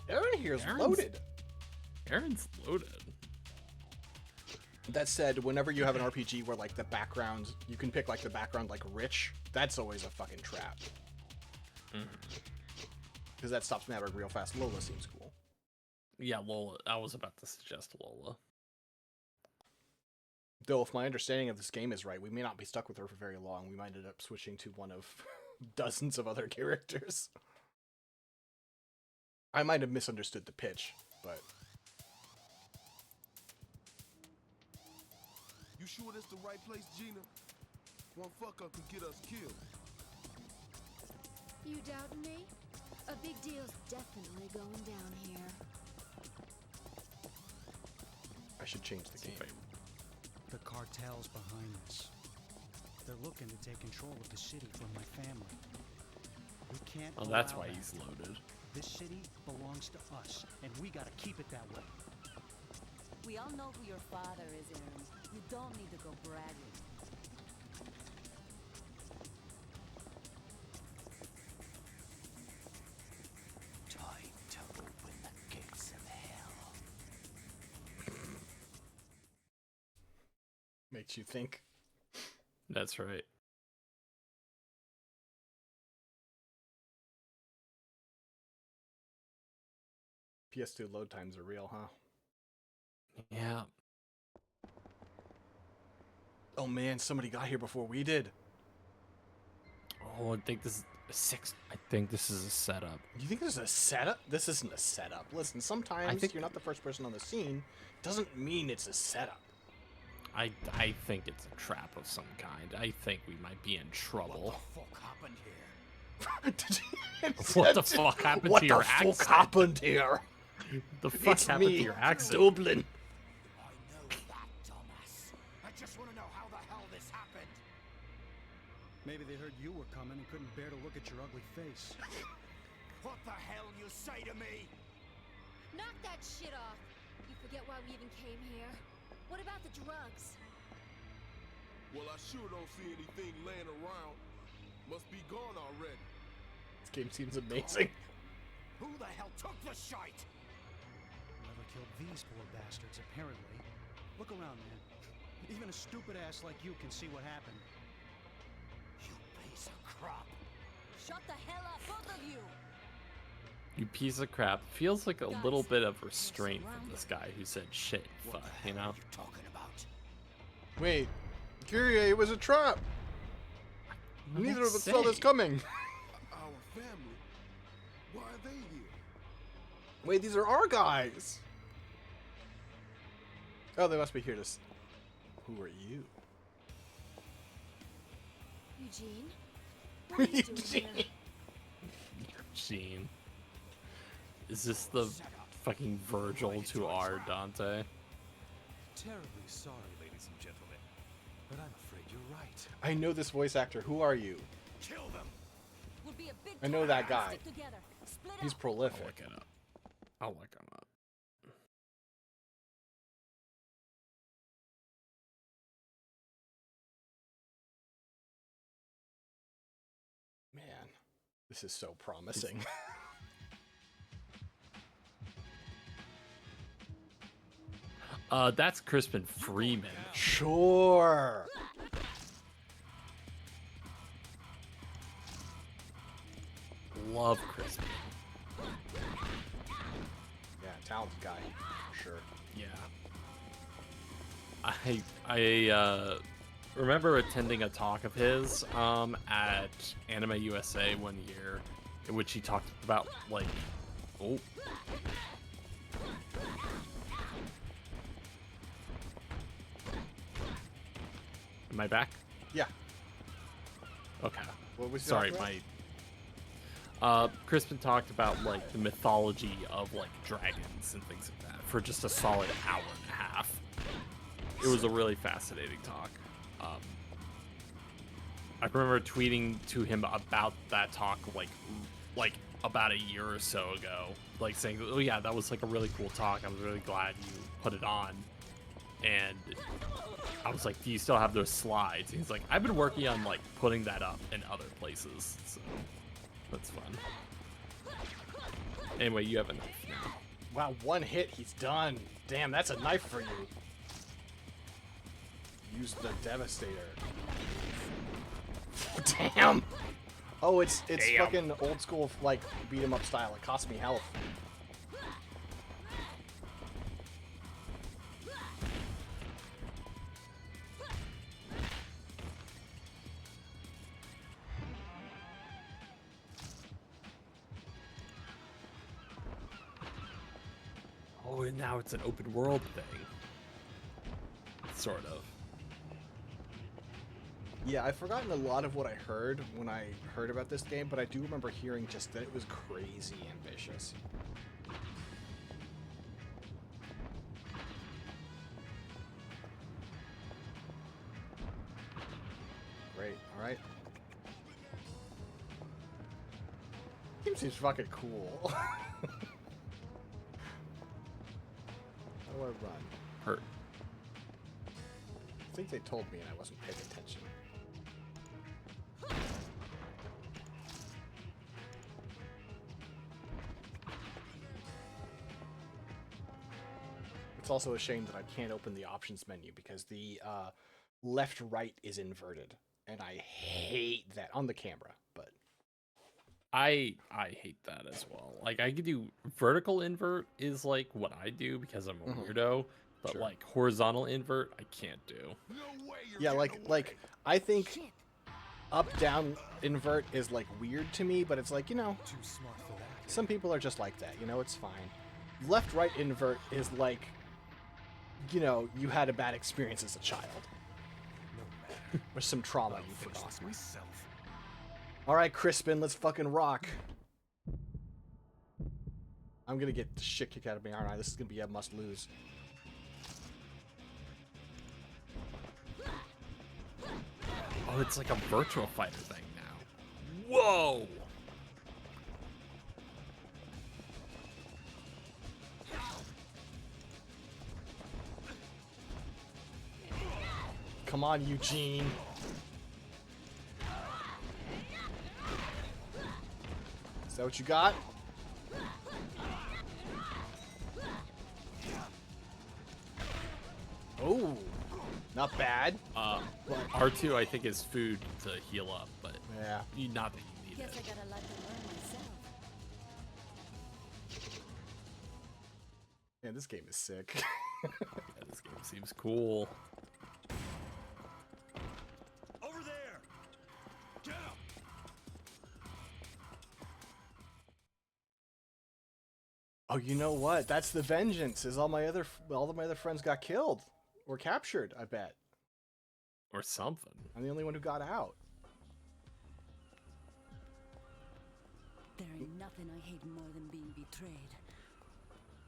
Aaron here is loaded. Aaron's loaded. That said, whenever you have an RPG where like the background, you can pick like the background like rich, that's always a fucking trap. Because that stops Maverick real fast. Lola seems cool. Yeah, Lola. I was about to suggest Lola. Though if my understanding of this game is right, we may not be stuck with her for very long. We might end up switching to one of dozens of other characters. I might have misunderstood the pitch, but You sure this the right place, Gina? One fuck up could get us killed. You doubting me? A big deal's definitely going down here. I should change the game. The cartel's behind this. They're looking to take control of the city from my family. We can't. Oh, that's allow why that. he's loaded. This city belongs to us, and we gotta keep it that way. We all know who your father is, Aaron. You don't need to go bragging. Time to open the gates of hell. Makes you think. That's right. PS2 load times are real, huh? Yeah. Oh man, somebody got here before we did. Oh, I think this is a six. I think this is a setup. You think this is a setup? This isn't a setup. Listen, sometimes think- you're not the first person on the scene. Doesn't mean it's a setup. I think it's a trap of some kind. I think we might be in trouble. What the fuck happened here? What the fuck happened What to your the fuck accent? happened here? The fuck It's happened me, to your accent? Dublin. I know that, dumbass. I just want to know how the hell this happened. Maybe they heard you were coming and couldn't bear to look at your ugly face. What the hell you say to me? Knock that shit off! You forget why we even came here? What about the drugs? Well, I sure don't see anything laying around. Must be gone already. This game seems amazing. Who the hell took the shite? Whoever killed these poor bastards, apparently. Look around, man. Even a stupid ass like you can see what happened. You piece of crap. Shut the hell up, both of you! You piece of crap. Feels like a little bit of restraint from this guy who said shit. What Fuck, the you hell know? are you talking about? Wait, Kyrie, it was a trap. What Neither did of I us saw this say? coming. Our family. Why are they here? Wait, these are our guys. Oh, they must be here to. Who are you? Eugene? What are you doing here? Eugene. Is this the fucking Virgil to our Dante? Terribly sorry, ladies and gentlemen, but I'm afraid you're right. I know this voice actor. Who are you? Kill them. Would be a big I know time that to guy. stick together. Split He's up. I'll prolific. look it up. I'll look him up. Man, this is so promising. That's Crispin Freeman. Sure. Love Crispin. Yeah, talented guy. For sure. Yeah. I remember attending a talk of his at Anime USA one year, in which he talked about like, oh, am I back? Yeah. Okay. What was Sorry, that? Crispin talked about like the mythology of like dragons and things like that for just a solid hour and a half. It was a really fascinating talk. I remember tweeting to him about that talk like about a year or so ago, like saying, "Oh yeah, that was like a really cool talk. I was really glad you put it on." And I was like, "Do you still have those slides?" And he's like, "I've been working on like putting that up in other places." So that's fun. Anyway, you have a knife now. Wow, one hit, he's done. Damn, that's a knife for you. Use the Devastator. Damn. Oh, it's Damn. fucking old school like beat 'em up style. It cost me health. Oh, and now it's an open world thing. Sort of. Yeah, I've forgotten a lot of what I heard when I heard about this game, but I do remember hearing just that it was crazy ambitious. Great, alright. Game seems fucking cool. How do I run? Hurt. I think they told me and I wasn't paying attention. It's also a shame that I can't open the options menu because the left-right is inverted. And I hate that on the camera, but... I hate that as well. Like, I could do vertical invert is like what I do because I'm a weirdo, but Sure. like horizontal invert I can't do. Yeah, like I think up-down invert is like weird to me, but it's like, you know, Too smart for that. some people are just like that, you know, it's fine. Left-right invert is like, you know, you had a bad experience as a child. No matter. Or some trauma I'll you finish forgot. this myself. Alright, Crispin, let's fucking rock. I'm gonna get the shit kicked out of me, aren't I? This is gonna be a must-lose. Oh, it's like a virtual fighter thing now. Whoa! Come on, Eugene. Is that what you got? Oh, not bad. R2 I think is food to heal up, but Yeah. not that you need Guess I it. gotta let them learn myself. Man, this game is sick. Yeah, this game seems cool. Over there! Get him! Oh, you know what? That's the vengeance. Is all of my other friends got killed or captured? I bet. Or something. I'm the only one who got out. There ain't nothing I hate more than being betrayed.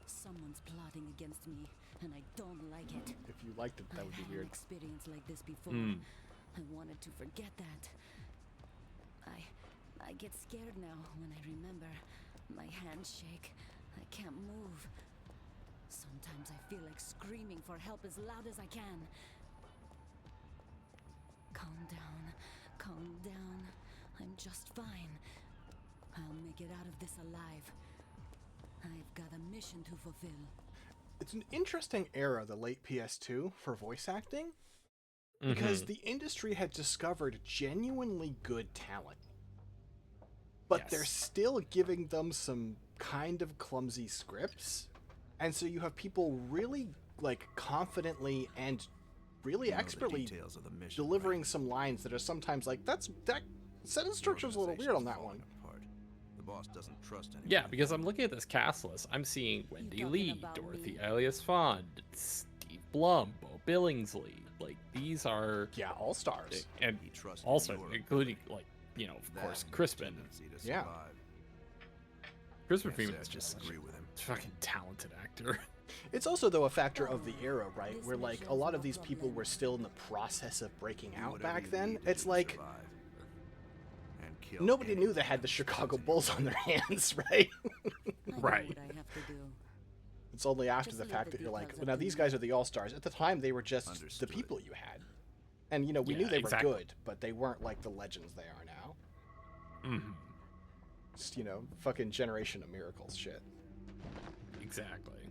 Someone's plotting against me, and I don't like it. If you liked it, that would be I've had weird. an experience like this before. I wanted to forget that. I get scared now when I remember. My hands shake. I can't move. Sometimes I feel like screaming for help as loud as I can. Calm down. Calm down. I'm just fine. I'll make it out of this alive. I've got a mission to fulfill. It's an interesting era, the late PS2, for voice acting. Because the industry had discovered genuinely good talent. But they're still giving them some kind of clumsy scripts. And so you have people really, like, confidently and really expertly delivering some lines that are sometimes like, that sentence structure's a little weird on that one. The boss doesn't trust anyone. Yeah, because I'm looking at this cast list. I'm seeing Wendy Lee, Dorothy Elias Fond, Steve Blum, Bo Billingsley. Like, these are... Yeah, all-stars. And also, including, like, you know, of course, Crispin. Yeah. Crispin Freeman is just such a fucking talented actor. It's also, though, a factor of the era, right? Where, like, a lot of these people were still in the process of breaking out back then. It's like... Nobody knew they had the Chicago Bulls on their hands, right? Right. What I have to do. It's only after the fact that you're like, well, now these guys are the all-stars. At the time, they were just the people you had. And, you know, we knew they were good, but they weren't like the legends they are now. Just, you know, fucking Generation of Miracles shit. Exactly.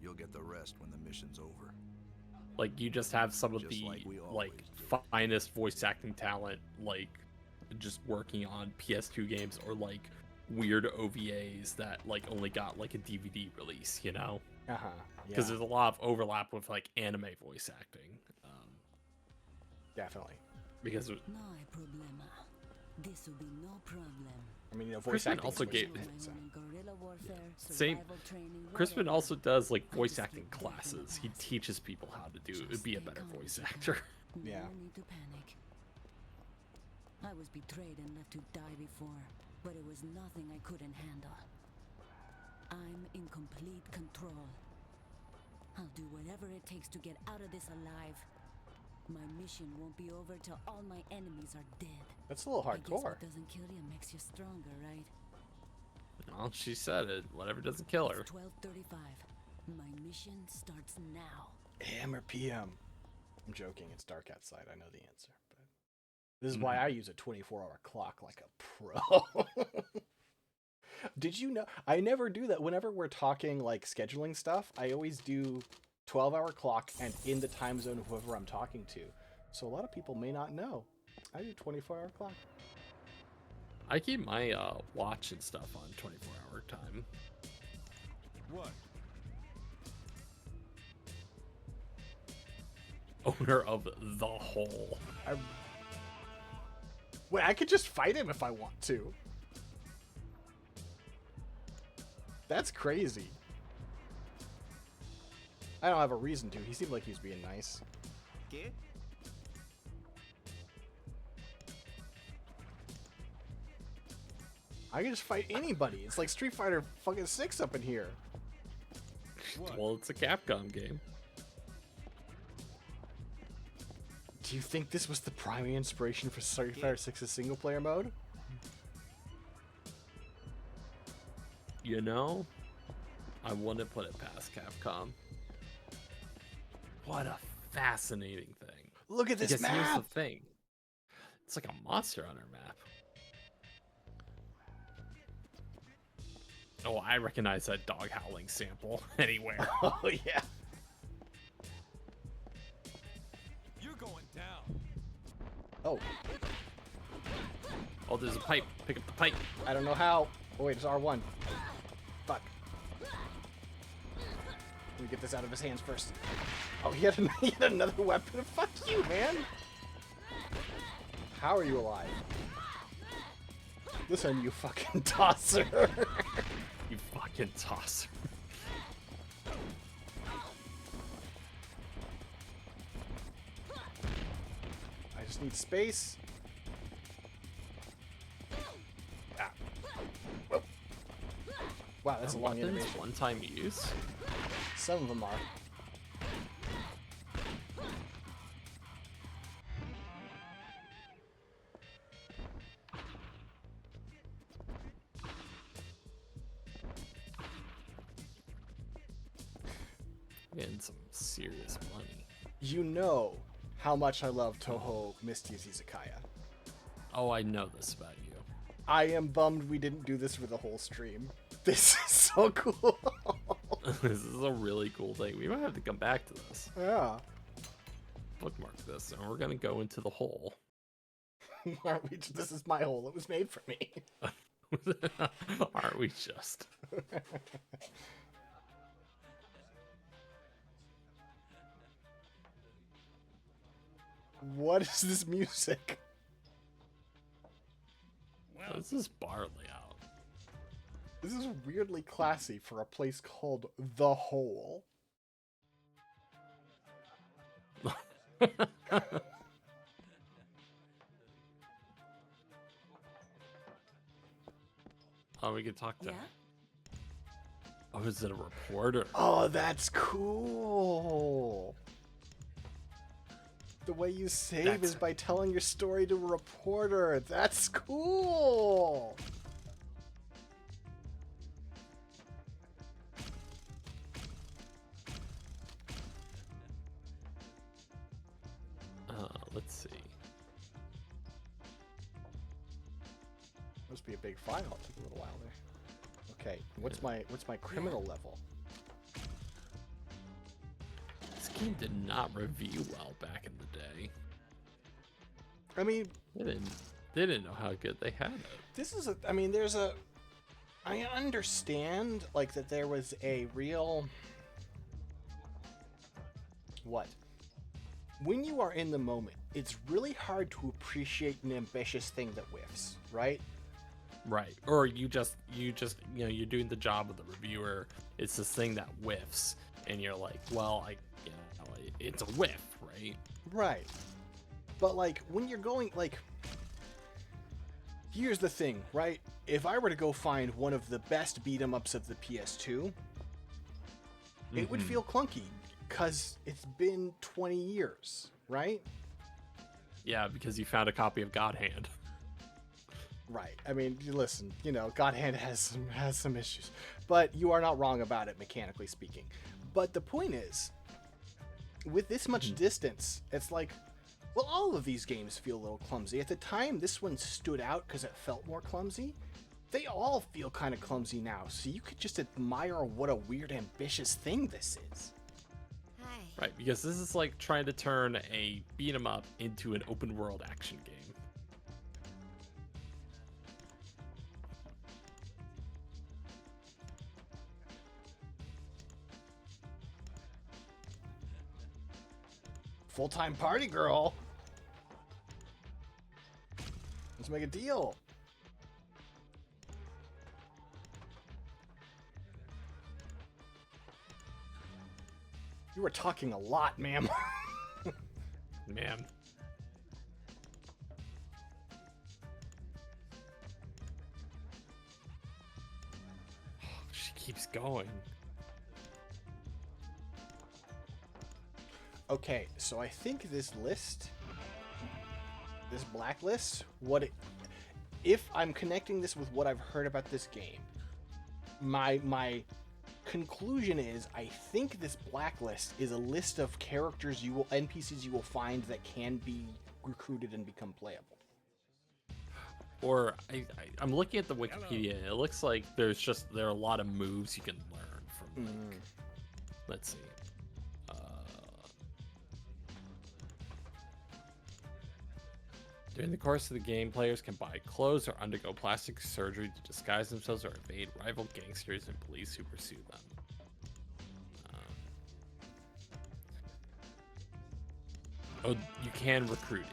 You'll get the rest when the mission's over. Like, you just have some of Just the, like we like, always finest voice acting talent, like, just working on PS2 games or, like, weird OVAs that, like, only got, like, a DVD release, you know? Uh-huh, Because yeah. there's a lot of overlap with, like, anime voice acting. Definitely. Because... No hay problema. This will be no problem. I mean, you know, voice Crispin acting also is gave voice acting, so. Guerrilla warfare, Same. survival training, Crispin whatever. also does like I voice just acting get back in the classes. He past. teaches people how to Just be a stay better calm, voice Izakaya. actor. Yeah. No need to panic. I was betrayed and left to die before, but it was nothing I couldn't handle. I'm in complete control. I'll do whatever it takes to get out of this alive. My mission won't be over till all my enemies are dead. That's a little I guess hardcore. what doesn't kill you makes you stronger, right? Well, she said it. Whatever doesn't kill her. It's 12:35. My mission starts now. AM or PM? I'm joking. It's dark outside. I know the answer. But this is why I use a 24-hour clock like a pro. Did you know? I never do that. Whenever we're talking like scheduling stuff, I always do 12-hour clock and in the time zone of whoever I'm talking to. So a lot of people may not know. I do 24-hour clock. I keep my watch and stuff on 24-hour time. What? Owner of the hole. Wait, I could just fight him if I want to. That's crazy. I don't have a reason to. He seemed like he was being nice. ¿Qué? I can just fight anybody. It's like Street Fighter fucking 6 up in here. What? Well, it's a Capcom game. Do you think this was the primary inspiration for Street Fighter 6's single player mode? You know, I wouldn't put it past Capcom. What a fascinating thing. Look at this Because here's map! the thing. It's like a Monster Hunter map. Oh, I recognize that dog howling sample anywhere. Oh, yeah. You're going down. Oh, Oh, there's a pipe. Pick up the pipe. I don't know how. Oh, wait, it's R1. Fuck. Let me get this out of his hands first. Oh, he had another weapon. Fuck you, man. How are you alive? Listen, you fucking tosser. You fucking tosser. I just need space. Ah. Whoa. Wow, that's a long Weapons animation. one-time use. Some of them are. Getting some serious money. You know how much I love Toho Mystia's Izakaya. Oh, I know this about you. I am bummed we didn't do this for the whole stream. This is so cool. This is a really cool thing. We might have to come back to this. Yeah. Bookmark this, and we're gonna go into the hole. Aren't we? This is my hole. It was made for me. Aren't we just? What is this music? This is barley out. This is weirdly classy for a place called The Hole. Oh, we can talk to Yeah? her. Oh, is it a reporter? Oh, that's cool. The way you save is by telling your story to a reporter. That's cool. Let's see. Must be a big file. It took a little while there. Okay, what's my criminal level? This game did not review well back in the day. I mean, They didn't know how good they had it. this is I mean, there's a. I understand like that there was a real. What? When you are in the moment, it's really hard to appreciate an ambitious thing that whiffs, right? Right. Or you just you're doing the job of the reviewer. It's this thing that whiffs, and you're like, well, it's a whiff, right? Right. But like when you're going like, here's the thing, right? If I were to go find one of the best beat 'em ups of the PS2, it would feel clunky because it's been 20 years, right? Yeah, because you found a copy of God Hand. Right. I mean, listen, God Hand has some issues, but you are not wrong about it, mechanically speaking. But the point is, with this much distance, it's like, well, all of these games feel a little clumsy. At the time, this one stood out because it felt more clumsy. They all feel kind of clumsy now, so you could just admire what a weird, ambitious thing this is. Hi. Right, because this is like trying to turn a beat 'em up into an open world action game. Full-time party girl. Let's make a deal. You were talking a lot, ma'am. Man. She keeps going. Okay, so I think this list, this blacklist, if I'm connecting this with what I've heard about this game, my conclusion is I think this blacklist is a list of NPCs you will find that can be recruited and become playable. Or I'm looking at the Wikipedia, and it looks like there are a lot of moves you can learn from. Like, let's see. During the course of the game, players can buy clothes or undergo plastic surgery to disguise themselves or evade rival gangsters and police who pursue them. You can recruit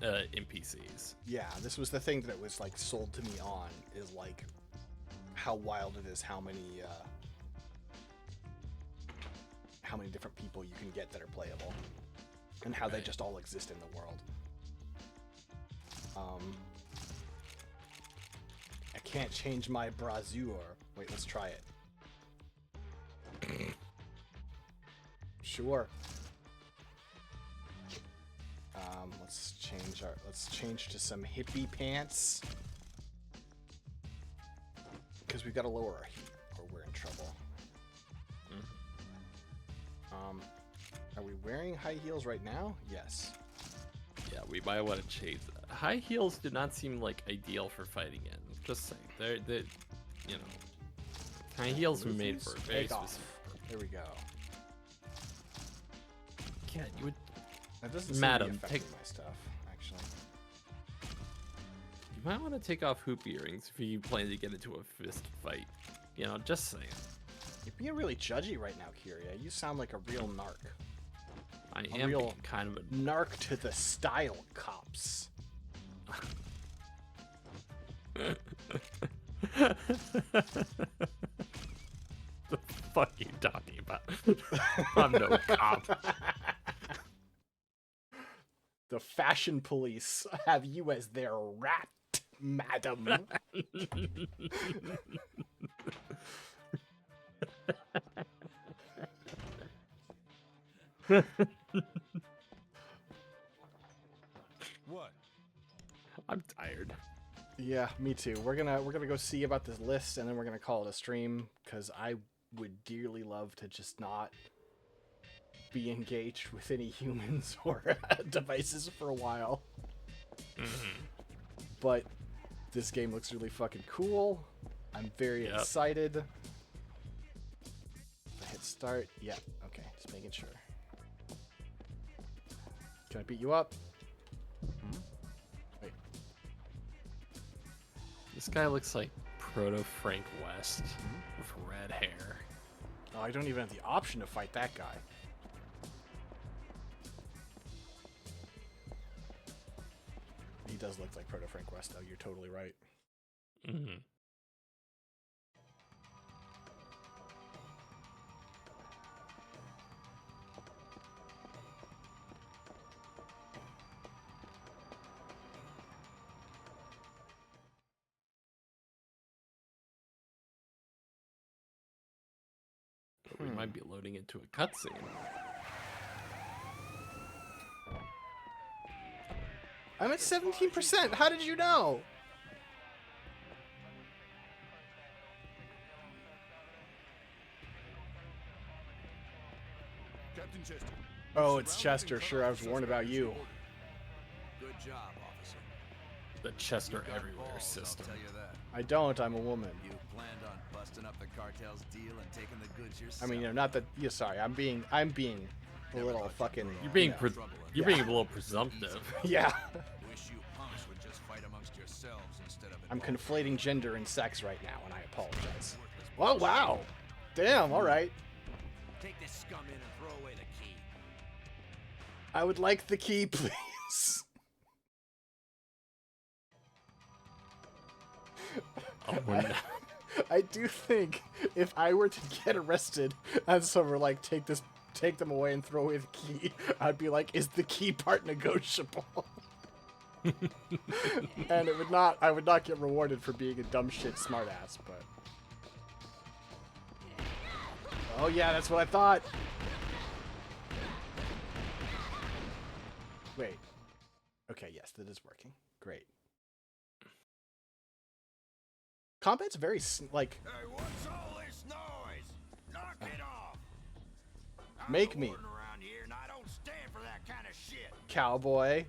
NPCs. Yeah, this was the thing that was like sold to me on, is like how wild it is, how many different people you can get that are playable, and how they just all exist in the world. I can't change my brassure. Wait, let's try it. Sure. Let's change to some hippie pants. Because we've got to lower our heat or we're in trouble. Are we wearing high heels right now? Yes. Yeah, we might want to change that. High heels do not seem like ideal for fighting in. Just saying, they're high heels are made for a very specific purpose. There we go. Yeah, you would. That doesn't seem Madam, to be affecting my stuff, actually. You might want to take off hoop earrings if you plan to get into a fist fight. Just saying. You're being really judgy right now, Kyrie. You sound like a real narc. I am real kind of a narc to the style, cops. The fuck are you talking about? I'm no cop. The fashion police have you as their rat, madam. What? I'm tired. Yeah, me too. We're gonna go see about this list, and then we're gonna call it a stream, because I would dearly love to just not be engaged with any humans or devices for a while. But this game looks really fucking cool. I'm very excited. I hit start. Yeah, okay, just making sure. Can I beat you up? Wait. This guy looks like proto Frank West with red hair. Oh, I don't even have the option to fight that guy. does look like Proto Frank West, though. You're totally right. Mm-hmm. We might be loading into a cutscene. I'm at 17%. How did you know? Captain Chester. Oh, it's Chester. Sure, I was warned about you. Good job, officer. The Chester Got Everywhere balls, system. I'll tell you that. I don't. I'm a woman. You planned on busting up the cartel's deal and taking the goods yourself. I mean, not that. Yeah, sorry. I'm being a little fucking. You're being you know. you're being a little presumptive. Yeah. Wish you punks would just fight amongst yourselves instead of. I'm conflating gender and sex right now, and I apologize. Oh wow. Damn. All right. Take this scum in and throw away the key. I would like the key, please. Oh, we're not. I do think if I were to get arrested and someone were like, take them away and throw away the key, I'd be like, is the key part negotiable? And I would not get rewarded for being a dumb shit smartass, but. Oh yeah, that's what I thought. Wait. Okay, yes, that is working. Great. Combat's very, like... Hey, what's all this noise? Knock it off! Make me. Around here and I don't stand for that kind of shit. Cowboy.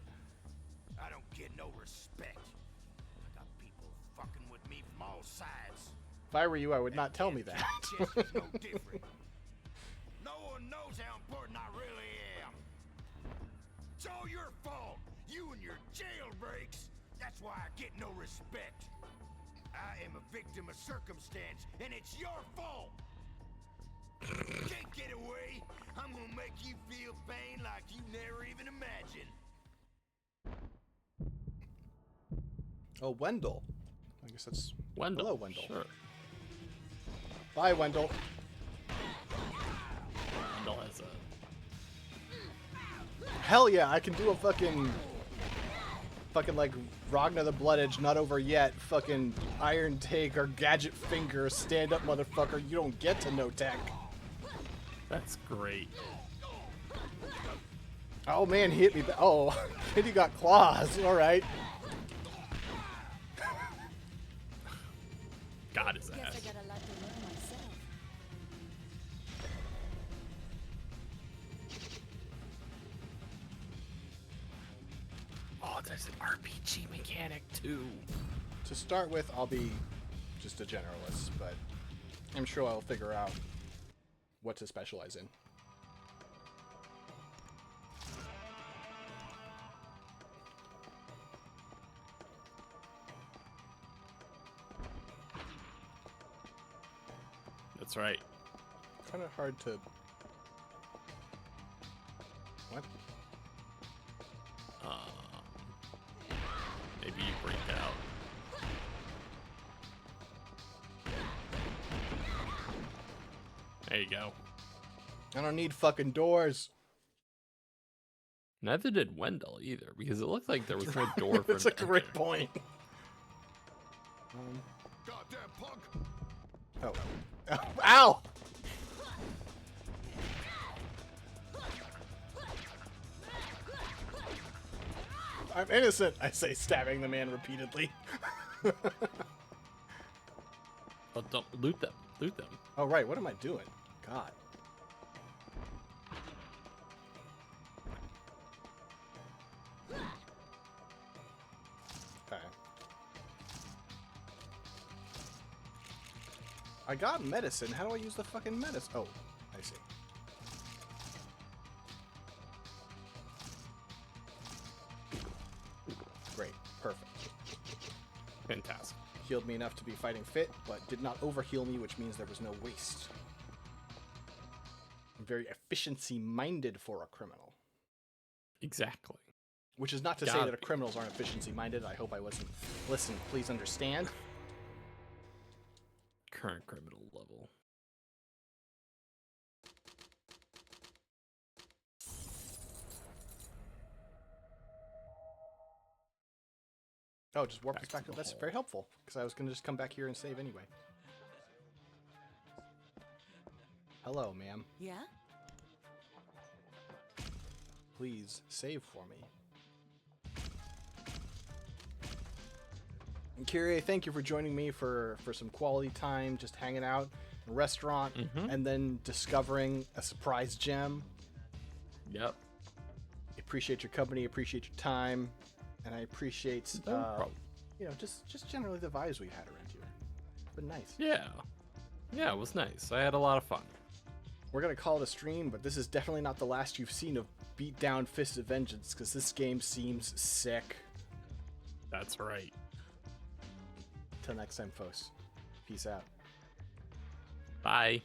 I don't get no respect. I got people fucking with me from all sides. If I were you, I would not tell me that. Chester's no different. No one knows how important I really am. It's all your fault. You and your jailbreaks. That's why I get no respect. I am a victim of circumstance, and it's your fault. You can't get away. I'm gonna make you feel pain like you never even imagined. Oh, Wendell. I guess that's... Wendell. Hello, Wendell. Sure. Bye, Wendell. Wendell has a... Hell yeah, I can do a fucking like Ragnar the Blood Edge, not over yet, fucking Iron Take or Gadget Finger, stand up motherfucker, you don't get to no tech. That's great. Oh man, he hit me oh, Kitty got claws, alright. God his Guess ass. I got a lot to learn myself. Oh, there's an RPG mechanic too. To start with, I'll be just a generalist, but I'm sure I'll figure out what to specialize in. That's right. Kind of hard to... What? Maybe you break out. There you go. I don't need fucking doors. Neither did Wendell either, because it looked like there was no door for That's a him to great enter. point. Goddamn punk! Oh. Ow! I'm innocent, I say, stabbing the man repeatedly. Oh, don't loot them. Loot them. Oh, right, what am I doing? God. Okay. I got medicine. How do I use the fucking medicine? Oh, I see. Great. Perfect. Fantastic. Healed me enough to be fighting fit, but did not overheal me, which means there was no waste. I'm very efficiency-minded for a criminal. Exactly. Which is not to say that criminals aren't efficiency-minded. I hope I wasn't. Listen, please understand. Current criminal level. Oh, just warp us Back back. to the That's hall. very helpful, because I was going to just come back here and save anyway. Hello, ma'am. Yeah? Please save for me. And Kyrie, thank you for joining me for some quality time, just hanging out in a restaurant, and then discovering a surprise gem. Yep. Appreciate your company, appreciate your time, and I appreciate No problem. you know, just generally the vibes we had around here. It's been nice. Yeah. Yeah, it was nice. I had a lot of fun. We're gonna call it a stream, but this is definitely not the last you've seen of Beat Down Fist of Vengeance, because this game seems sick. That's right. Till next time, folks. Peace out. Bye.